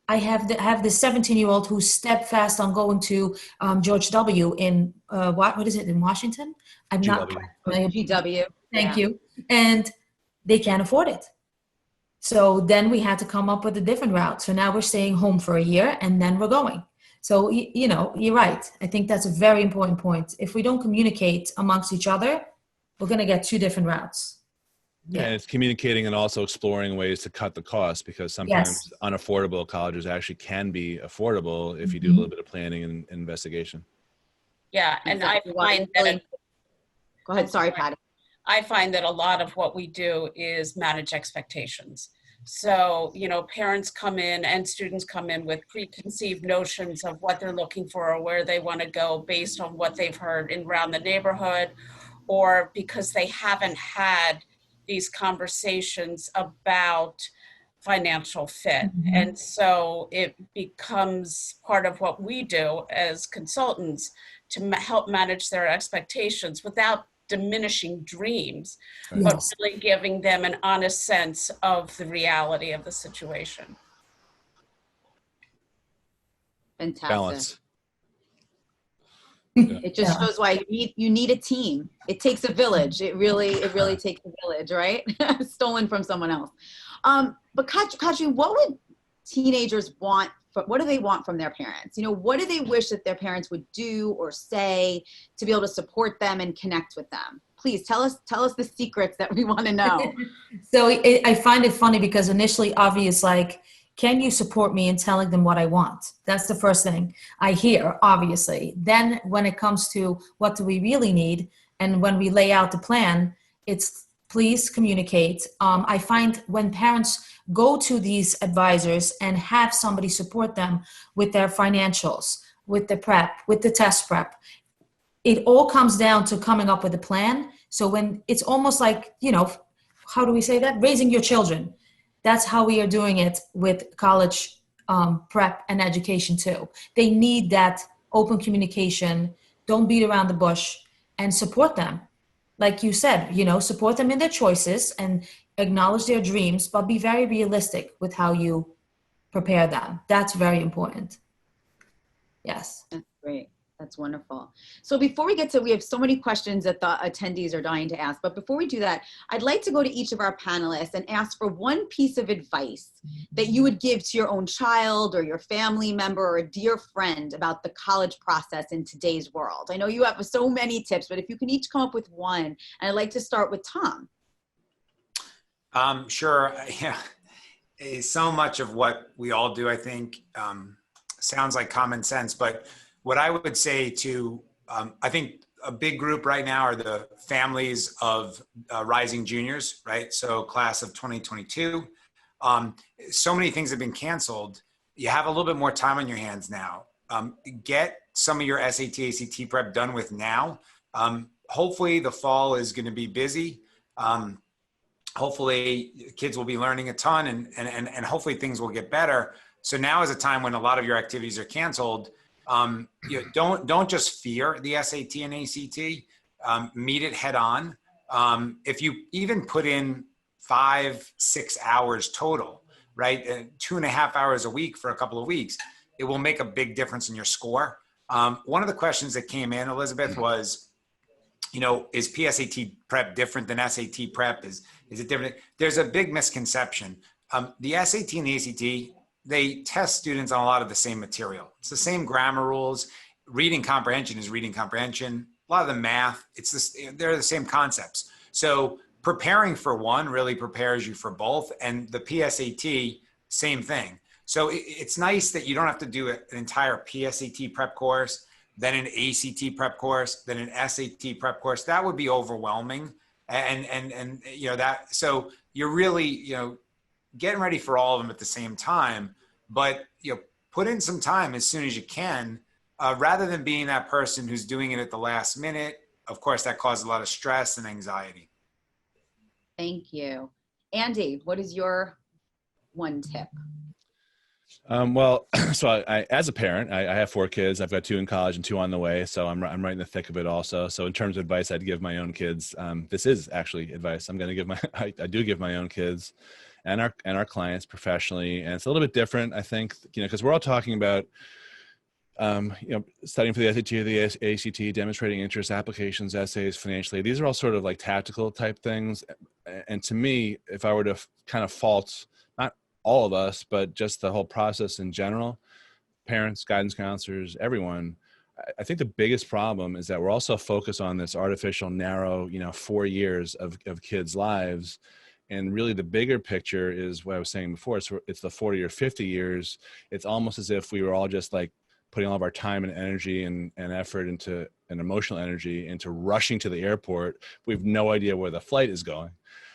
I have this 17-year-old who's steadfast on going to George W. in what is it, in Washington? I'm GW. not GW. Thank you. And they can't afford it. So then we had to come up with a different route. So now we're staying home for a year and then we're going. So, you're right. I think that's a very important point. If we don't communicate amongst each other, we're going to get two different routes. Yeah, and it's communicating and also exploring ways to cut the cost, because sometimes Yes. unaffordable colleges actually can be affordable if you do a little bit of planning and investigation. Yeah, and I Exactly. find that Go ahead. Sorry, Patty. I find that a lot of what we do is manage expectations. So, parents come in and students come in with preconceived notions of what they're looking for or where they want to go based on what they've heard around the neighborhood, or because they haven't had these conversations about financial fit. And so it becomes part of what we do as consultants to help manage their expectations without diminishing dreams, but Yes. really giving them an honest sense of the reality of the situation. Fantastic. Balance. It just Yeah. shows why you need a team. It takes a village. It really takes a village, right? Stolen from someone else. But Katri, what would teenagers want? What do they want from their parents? What do they wish that their parents would do or say to be able to support them and connect with them? Please tell us the secrets that we want to know. So I find it funny because initially, obvious, like, can you support me in telling them what I want? That's the first thing I hear, obviously. Then when it comes to what do we really need, and when we lay out the plan, it's please communicate. I find when parents go to these advisors and have somebody support them with their financials, with the prep, with the test prep, it all comes down to coming up with a plan. So when it's almost like, how do we say that? Raising your children. That's how we are doing it with college prep and education too. They need that open communication. Don't beat around the bush and support them. Like you said, support them in their choices and acknowledge their dreams, but be very realistic with how you prepare them. That's very important. Yes. That's great. That's wonderful. So before we have so many questions that the attendees are dying to ask, but before we do that, I'd like to go to each of our panelists and ask for one piece of advice that you would give to your own child or your family member or a dear friend about the college process in today's world. I know you have so many tips, but if you can each come up with one, and I'd like to start with Tom. Sure. Yeah. So much of what we all do, I think, sounds like common sense, but what I would say to, I think a big group right now are the families of rising juniors, right? So class of 2022. So many things have been canceled. You have a little bit more time on your hands now. Get some of your SAT, ACT prep done with now. Hopefully the fall is going to be busy. Hopefully kids will be learning a ton and hopefully things will get better. So now is a time when a lot of your activities are canceled. Don't just fear the SAT and ACT. Meet it head on. If you even put in 5-6 hours total, right, 2.5 hours a week for a couple of weeks, it will make a big difference in your score. One of the questions that came in, Elizabeth, was, is PSAT prep different than SAT prep? Is it different? There's a big misconception. The SAT and the ACT, they test students on a lot of the same material. It's the same grammar rules. Reading comprehension is reading comprehension. A lot of the math, they're the same concepts. So preparing for one really prepares you for both. And the PSAT, same thing. So it's nice that you don't have to do an entire PSAT prep course, then an ACT prep course, then an SAT prep course. That would be overwhelming. And you know, that, so you're really, you know, getting ready for all of them at the same time, but, you know, put in some time as soon as you can, rather than being that person who's doing it at the last minute. Of course, that causes a lot of stress and anxiety. Thank you. Andy, what is your one tip? Well, so I, as a parent, I have 4 kids. I've got 2 in college and 2 on the way. So I'm right in the thick of it also. So in terms of advice I'd give my own kids, this is actually advice I'm going to give I do give my own kids and our clients professionally. And it's a little bit different, I think, you know, because we're all talking about, you know, studying for the SAT or the ACT, demonstrating interest, applications, essays, financially. These are all sort of like tactical type things. And to me, if I were to kind of fault, not all of us, but just the whole process in general, parents, guidance counselors, everyone, I think the biggest problem is that we're also focused on this artificial, narrow, you know, 4 years of kids' lives. And really the bigger picture is what I was saying before. It's the 40 or 50 years. It's almost as if we were all just like putting all of our time and energy and effort into an emotional energy into rushing to the airport. We have no idea where the flight is going.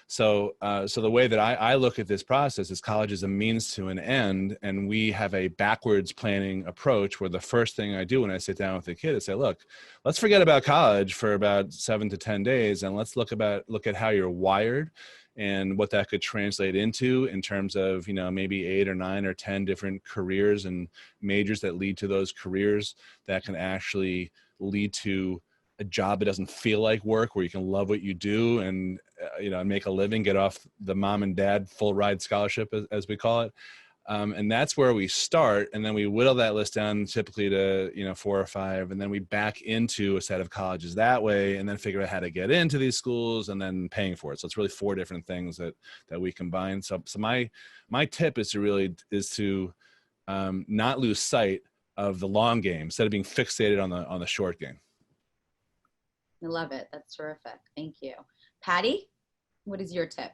So the way that I look at this process is college is a means to an end, and we have a backwards planning approach where the first thing I do when I sit down with a kid is say, look, let's forget about college for about 7 to 10 days, and let's look at how you're wired and what that could translate into in terms of, you know, maybe 8 or 9 or 10 different careers and majors that lead to those careers that can actually lead to a job that doesn't feel like work, where you can love what you do and, you know, make a living, get off the mom and dad full ride scholarship, as we call it. And that's where we start. And then we whittle that list down typically to, you know, 4 or 5. And then we back into a set of colleges that way, and then figure out how to get into these schools and then paying for it. So it's really 4 different things that we combine. So my tip is to not lose sight of the long game instead of being fixated on the short game. I love it. That's terrific. Thank you. Patty, what is your tip?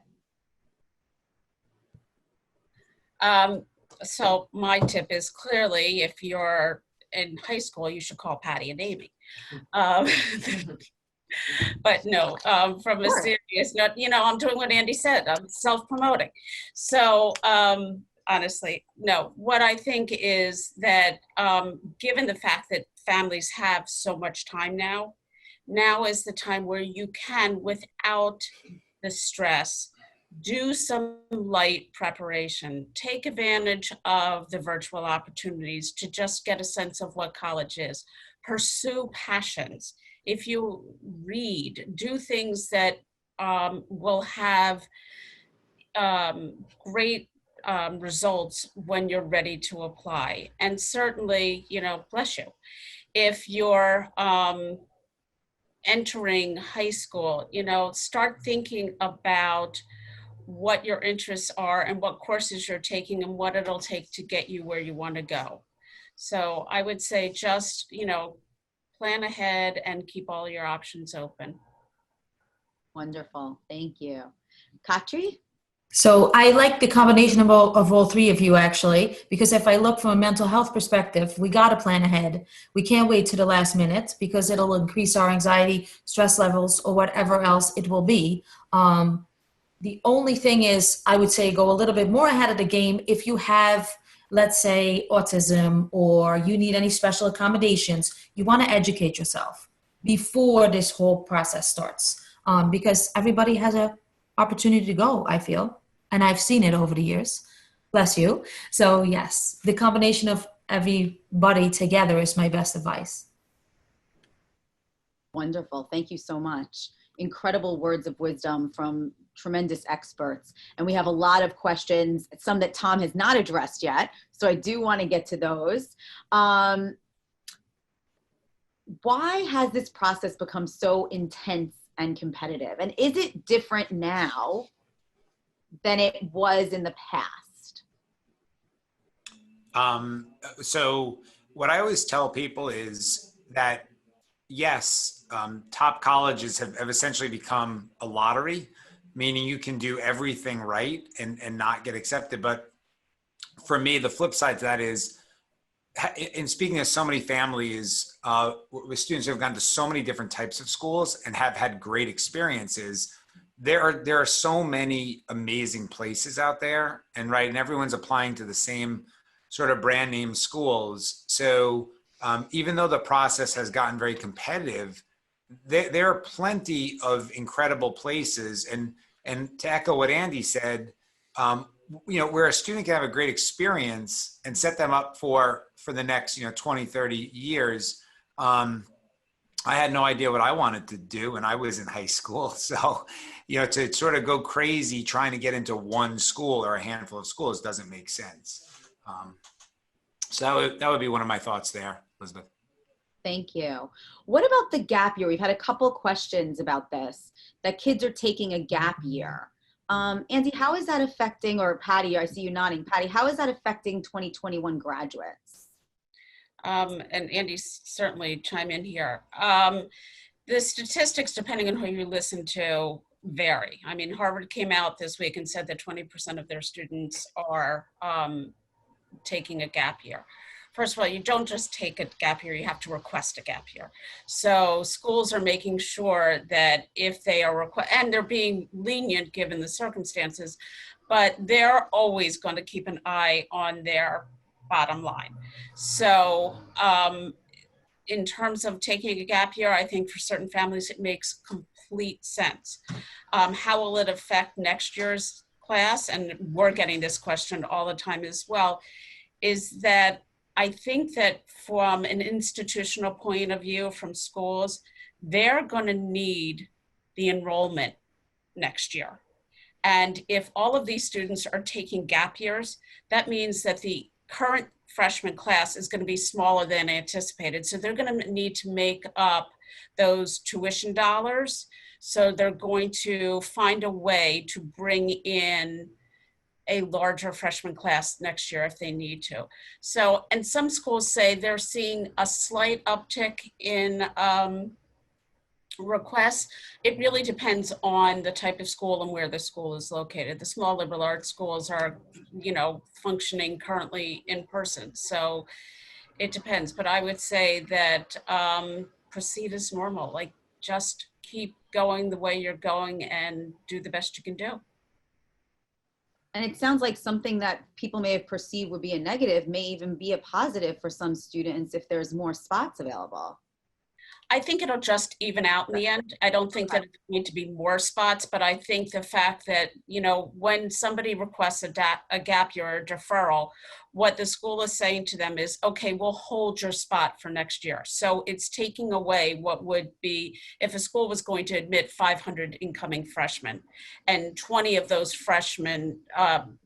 So my tip is clearly, if you're in high school, you should call Patty and Amy. But no, from a serious note, you know, I'm doing what Andy said. I'm self-promoting. So honestly, no. What I think is that given the fact that families have so much time now is the time where you can, without the stress, do some light preparation. Take advantage of the virtual opportunities to just get a sense of what college is. Pursue passions. If you read, do things that will have great results when you're ready to apply. And certainly, you know, bless you, if you're entering high school, you know, start thinking about what your interests are and what courses you're taking and what it'll take to get you where you want to go. So I would say just, you know, plan ahead and keep all your options open. Wonderful. Thank you. Katri? So I like the combination of all 3 of you, actually, because if I look from a mental health perspective, we got to plan ahead. We can't wait to the last minute because it'll increase our anxiety, stress levels, or whatever else it will be. The only thing is, I would say go a little bit more ahead of the game if you have, let's say, autism or you need any special accommodations. You want to educate yourself before this whole process starts, because everybody has an opportunity to go, I feel. And I've seen it over the years. Bless you. So yes, the combination of everybody together is my best advice. Wonderful. Thank you so much. Incredible words of wisdom from tremendous experts. And we have a lot of questions, some that Tom has not addressed yet. So I do want to get to those. Why has this process become so intense and competitive? And is it different now than it was in the past? So what I always tell people is that, yes, top colleges have essentially become a lottery, meaning you can do everything right and not get accepted. But for me, the flip side to that is, in speaking to so many families with students who have gone to so many different types of schools and have had great experiences, there are so many amazing places out there, and everyone's applying to the same sort of brand name schools. So even though the process has gotten very competitive, there are plenty of incredible places. And to echo what Andy said, where a student can have a great experience and set them up for the next 20, 30 years. I had no idea what I wanted to do when I was in high school. So, to sort of go crazy trying to get into one school or a handful of schools doesn't make sense. So that would be one of my thoughts there, Elizabeth. Thank you. What about the gap year? We've had a couple questions about this, that kids are taking a gap year. Andy, how is that affecting, or Patty, I see you nodding. Patty, how is that affecting 2021 graduates? And Andy, certainly chime in here. The statistics, depending on who you listen to, vary. I mean, Harvard came out this week and said that 20% of their students are taking a gap year. First of all, you don't just take a gap year, you have to request a gap year. So schools are making sure that if they are, and they're being lenient given the circumstances, but they're always going to keep an eye on their bottom line. So in terms of taking a gap year, I think for certain families, it makes complete sense. How will it affect next year's class? And we're getting this question all the time as well, is that I think that from an institutional point of view, from schools, they're going to need the enrollment next year. And if all of these students are taking gap years, that means that the current freshman class is going to be smaller than anticipated. So they're going to need to make up those tuition dollars. So they're going to find a way to bring in a larger freshman class next year if they need to. So, and some schools say they're seeing a slight uptick in requests. It really depends on the type of school and where the school is located. The small liberal arts schools are, functioning currently in person. So it depends, but I would say that proceed as normal, like just keep going the way you're going and do the best you can do. And it sounds like something that people may have perceived would be a negative may even be a positive for some students if there's more spots available. I think it'll just even out in the end. I don't think that it's going to be more spots, but I think the fact that, when somebody requests a gap year or deferral, what the school is saying to them is, okay, we'll hold your spot for next year. So it's taking away what would be, if a school was going to admit 500 incoming freshmen and 20 of those freshmen,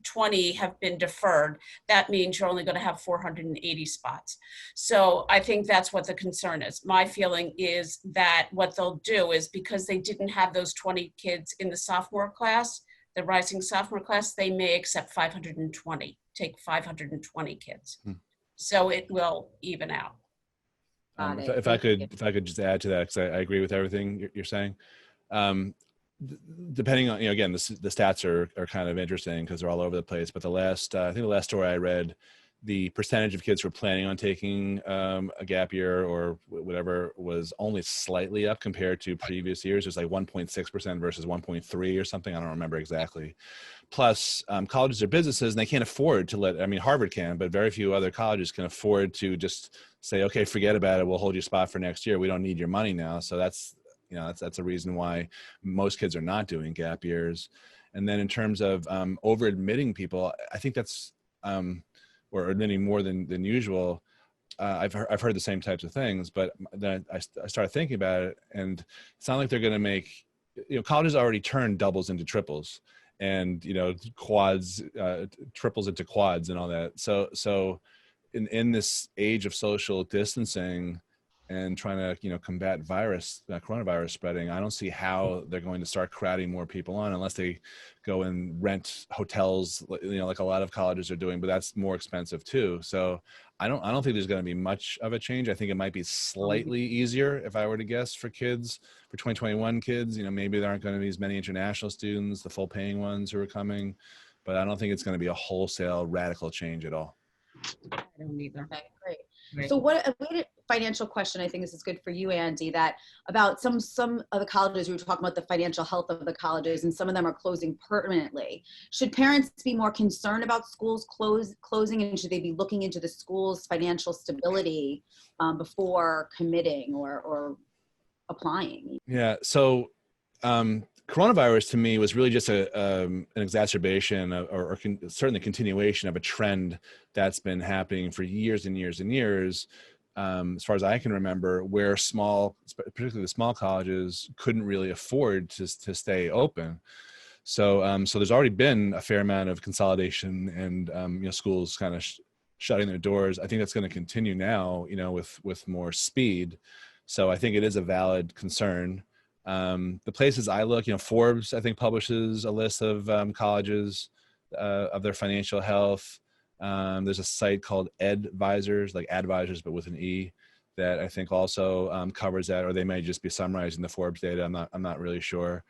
20 have been deferred, that means you're only going to have 480 spots. So I think that's what the concern is. My feeling is that what they'll do is, because they didn't have those 20 kids in the sophomore class, the rising sophomore class, they may accept 520, take 520 kids. So it will even out. If I could just add to that, because I agree with everything you're saying. Depending on, again, the stats are kind of interesting because they're all over the place. But I think the last story I read, the percentage of kids who are planning on taking a gap year or whatever was only slightly up compared to previous years. It was like 1.6% versus 1.3 or something. I don't remember exactly. Plus, colleges are businesses and they can't afford to Harvard can, but very few other colleges can afford to just say, okay, forget about it. We'll hold your spot for next year. We don't need your money now. So that's a reason why most kids are not doing gap years. And then in terms of over admitting people, I think that's, or admitting more than usual. I've heard the same types of things, but then I started thinking about it, and it's not like they're going to make, colleges already turn doubles into triples, and quads, triples into quads, and all that. So in this age of social distancing and trying to combat coronavirus spreading, I don't see how they're going to start crowding more people on unless they go and rent hotels, like a lot of colleges are doing, but that's more expensive too. So I don't think there's going to be much of a change. I think it might be slightly easier, if I were to guess, for 2021 kids. Maybe there aren't going to be as many international students, the full paying ones who are coming. but I don't think it's going to be a wholesale radical change at all. I don't either. Okay, great. Right. So what a financial question, I think this is good for you, Andy, that about some of the colleges, we were talking about the financial health of the colleges, and some of them are closing permanently. Should parents be more concerned about schools closing, and should they be looking into the school's financial stability before committing or applying? Yeah, so coronavirus to me was really just an exacerbation or certainly continuation of a trend that's been happening for years and years and years, as far as I can remember, where particularly the small colleges couldn't really afford to stay open. So there's already been a fair amount of consolidation and schools kind of shutting their doors. I think that's going to continue now, with more speed. So I think it is a valid concern. The places I look, Forbes, I think, publishes a list of colleges, of their financial health. There's a site called Advisors, like advisors, but with an E, that I think also covers that, or they may just be summarizing the Forbes data. I'm not really sure.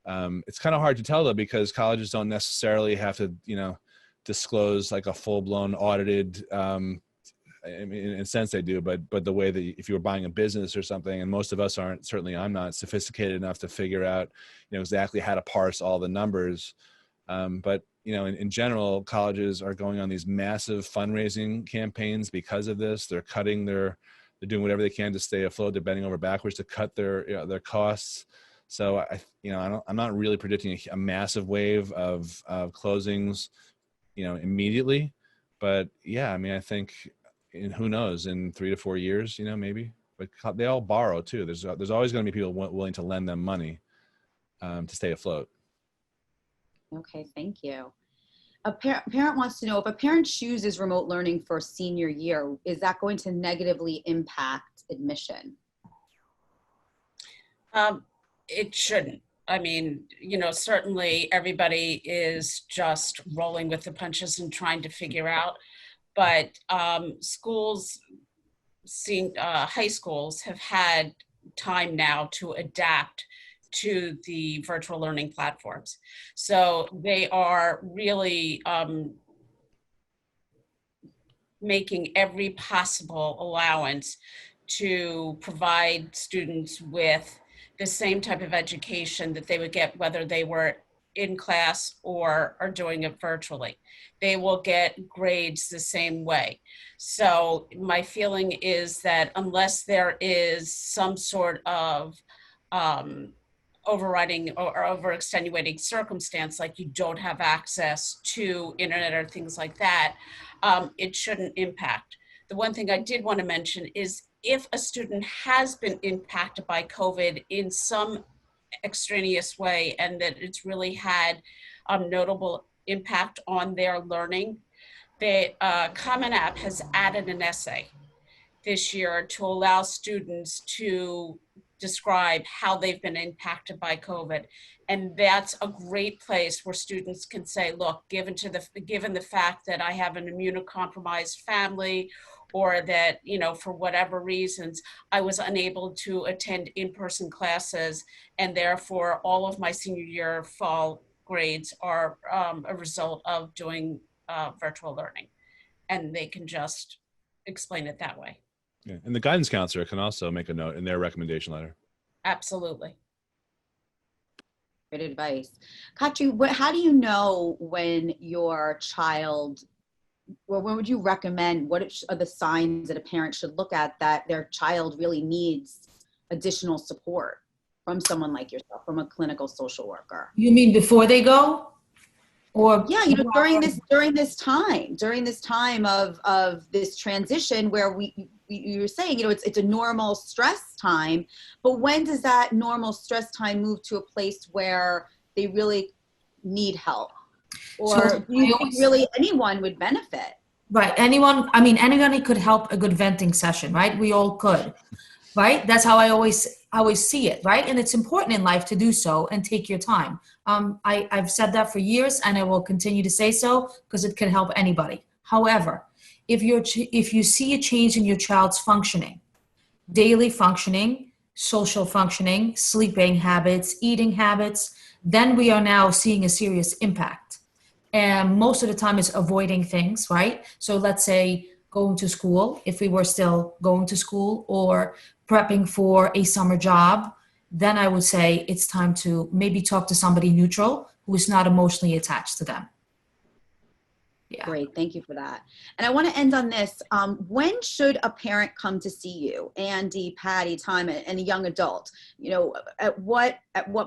It's kind of hard to tell though, because colleges don't necessarily have to, disclose like a full-blown audited, I mean, in a sense they do, but the way that if you were buying a business or something, and most of us aren't, certainly I'm not sophisticated enough to figure out, exactly how to parse all the numbers. But in general, colleges are going on these massive fundraising campaigns because of this. They're doing whatever they can to stay afloat. They're bending over backwards to cut their costs. So I'm not really predicting a massive wave of closings, immediately. But yeah, I mean, I think. And who knows, in 3 to 4 years, maybe, but they all borrow too. There's always going to be people willing to lend them money to stay afloat. Okay, thank you. A parent wants to know, if a parent chooses remote learning for senior year, is that going to negatively impact admission? It shouldn't. I mean, certainly everybody is just rolling with the punches and trying to figure out. But schools, high schools have had time now to adapt to the virtual learning platforms. So they are really making every possible allowance to provide students with the same type of education that they would get whether they were in class or are doing it virtually. They will get grades the same way. So my feeling is that unless there is some sort of overriding or over-extenuating circumstance, like you don't have access to internet or things like that, it shouldn't impact. The one thing I did want to mention is if a student has been impacted by COVID in some extraneous way and that it's really had notable impact on their learning, the Common App has added an essay this year to allow students to describe how they've been impacted by COVID. And that's a great place where students can say, look, given the fact that I have an immunocompromised family, or that, for whatever reasons, I was unable to attend in-person classes, and therefore all of my senior year fall grades are a result of doing virtual learning. And they can just explain it that way. Yeah. And the guidance counselor can also make a note in their recommendation letter. Absolutely. Good advice. Katri, how do you know when your child, or when would you recommend, what are the signs that a parent should look at that their child really needs additional support from someone like yourself, from a clinical social worker? You mean before they go? Or yeah, during this time of this transition where you were saying, it's a normal stress time, but when does that normal stress time move to a place where they really need help? Or So do you think really anyone would benefit? Right. Anybody could help a good venting session, right? We all could, right? That's how I always see it, right? And it's important in life to do so and take your time. I've said that for years, and I will continue to say so because it can help anybody. However, if you see a change in your child's functioning, daily functioning, social functioning, sleeping habits, eating habits, then we are now seeing a serious impact. And most of the time it's avoiding things, right? So let's say going to school, if we were still going to school, or prepping for a summer job, then I would say it's time to maybe talk to somebody neutral who is not emotionally attached to them. Yeah. Great, thank you for that. And I want to end on this. When should a parent come to see you? Andy, Patty, Tom, and a young adult? You know, at what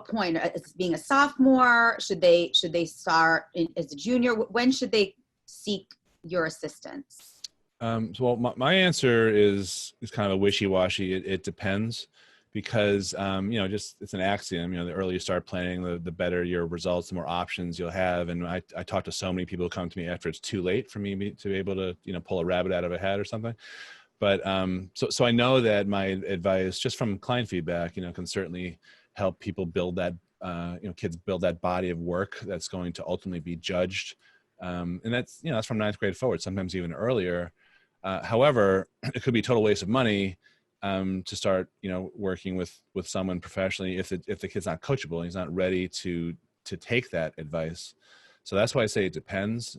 point? As being a sophomore, should they start as a junior? When should they seek your assistance? Well, my answer is kind of a wishy-washy. It depends, because you know, just it's an axiom. You know, the earlier you start planning, the better your results, the more options you'll have. And I talk to so many people who come to me after it's too late for me to be able to, you know, pull a rabbit out of a hat or something. But so I know that my advice, just from client feedback, you know, can certainly help people build that, you know, kids build that body of work that's going to ultimately be judged. And that's, you know, that's from 9th grade forward, sometimes even earlier. However, it could be a total waste of money to start, you know, working with someone professionally if the kid's not coachable and he's not ready to take that advice. So that's why I say it depends.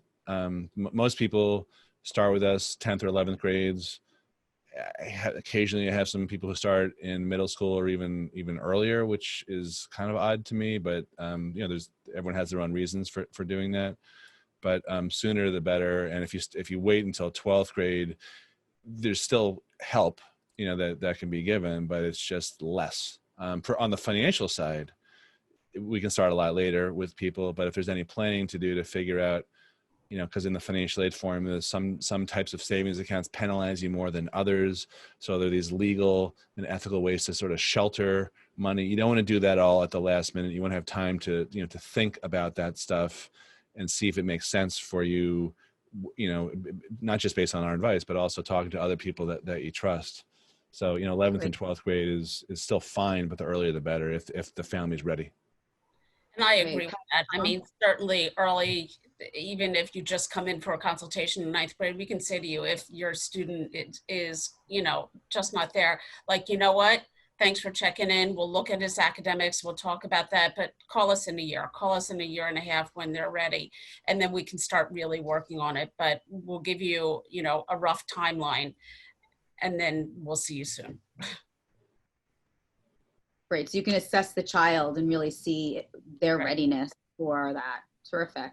Most people start with us 10th or 11th grades. Occasionally I have some people who start in middle school or even earlier, which is kind of odd to me, but you know, everyone has their own reasons for doing that. But sooner the better. And if you wait until 12th grade, there's still help, you know, that can be given, but it's just less. On the financial side, we can start a lot later with people, but if there's any planning to do to figure out, you know, because in the financial aid formula, some types of savings accounts penalize you more than others. So there are these legal and ethical ways to sort of shelter money. You don't want to do that all at the last minute. You want to have time to, you know, to think about that stuff and see if it makes sense for you, you know, not just based on our advice, but also talking to other people that you trust. So, you know, 11th and 12th grade is still fine, but the earlier the better if the family's ready. And I agree with that. I mean, certainly early, even if you just come in for a consultation in 9th grade, we can say to you, if your student is, you know, just not there, like, you know what? Thanks for checking in. We'll look at his academics. We'll talk about that, but call us in a year. Call us in a year and a half when they're ready. And then we can start really working on it. But we'll give you, you know, a rough timeline, and then we'll see you soon. Great, so you can assess the child and really see their readiness for that. Terrific.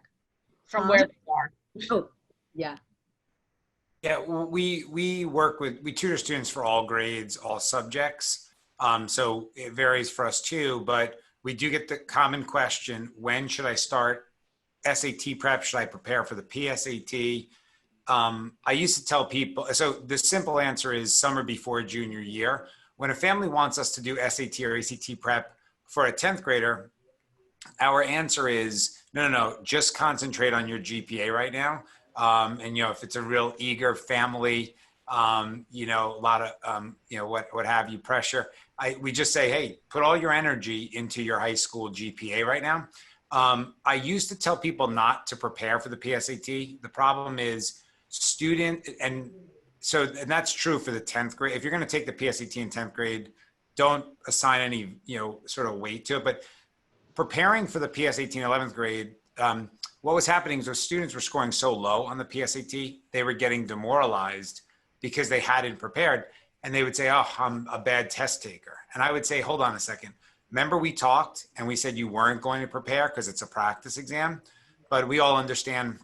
From where they are. Oh, yeah. Yeah, well, we tutor students for all grades, all subjects. So it varies for us too, but we do get the common question, when should I start SAT prep? Should I prepare for the PSAT? I used to tell people, so the simple answer is summer before junior year. When a family wants us to do SAT or ACT prep for a 10th grader, our answer is, no, just concentrate on your GPA right now. And, you know, if it's a real eager family, you know, a lot of, you know, what have you, pressure, we just say, hey, put all your energy into your high school GPA right now. I used to tell people not to prepare for the PSAT. The problem is and that's true for the 10th grade. If you're going to take the PSAT in 10th grade, don't assign any, you know, sort of weight to it. But preparing for the PSAT in 11th grade, what was happening is those students were scoring so low on the PSAT, they were getting demoralized because they hadn't prepared. And they would say, oh, I'm a bad test taker. And I would say, hold on a second. Remember we talked and we said you weren't going to prepare because it's a practice exam, but we all understand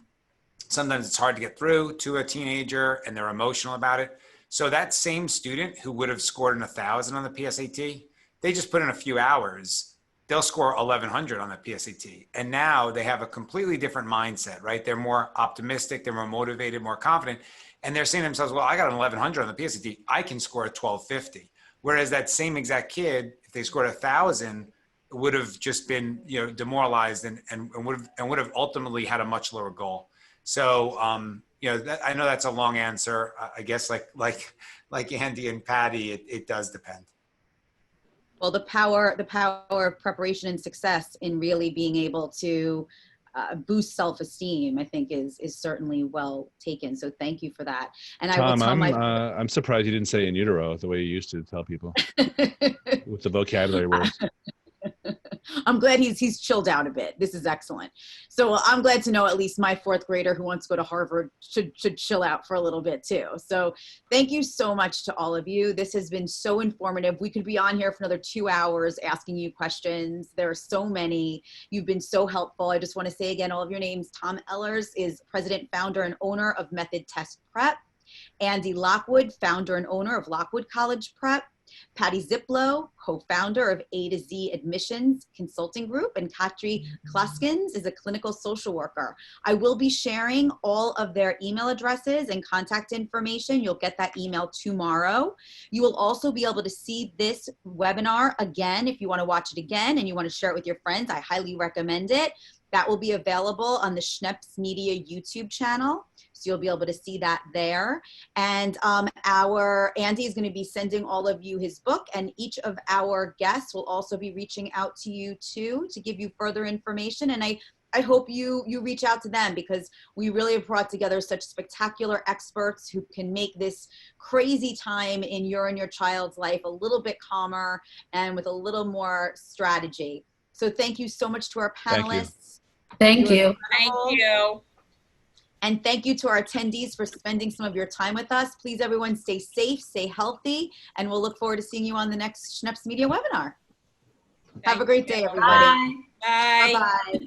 sometimes it's hard to get through to a teenager and they're emotional about it. So that same student who would have scored an 1,000 on the PSAT, they just put in a few hours, they'll score 1,100 on the PSAT. And now they have a completely different mindset, right? They're more optimistic, they're more motivated, more confident. And they're saying to themselves, well, I got an 1,100 on the PSAT, I can score a 1,250. Whereas that same exact kid, if they scored 1,000, would have just been, you know, demoralized and would have ultimately had a much lower goal. So, you know, I know that's a long answer. I guess like Andy and Patty, it does depend. Well, the power of preparation and success in really being able to boost self-esteem, I think is certainly well taken. So thank you for that. And Tom, I will tell I'm surprised you didn't say in utero the way you used to tell people with the vocabulary words. I'm glad he's chilled out a bit. This is excellent. So I'm glad to know at least my fourth grader who wants to go to Harvard should chill out for a little bit too. So thank you so much to all of you. This has been so informative. We could be on here for another 2 hours asking you questions. There are so many. You've been so helpful. I just want to say again, all of your names. Tom Ellers is president, founder, and owner of Method Test Prep. Andy Lockwood, founder and owner of Lockwood College Prep. Patty Ziplow, co-founder of A to Z Admissions Consulting Group, and Catharina Kleuskens is a clinical social worker. I will be sharing all of their email addresses and contact information. You'll get that email tomorrow. You will also be able to see this webinar again if you want to watch it again and you want to share it with your friends. I highly recommend it. That will be available on the Schneps Media YouTube channel. So you'll be able to see that there. And our Andy is going to be sending all of you his book, and each of our guests will also be reaching out to you too to give you further information. And I hope you reach out to them, because we really have brought together such spectacular experts who can make this crazy time in your and your child's life a little bit calmer and with a little more strategy. So thank you so much to our panelists. Thank you. Thank you. And thank you to our attendees for spending some of your time with us. Please, everyone, stay safe, stay healthy, and we'll look forward to seeing you on the next Schneps Media webinar. Have a great day, everybody. Bye. Bye. Bye-bye.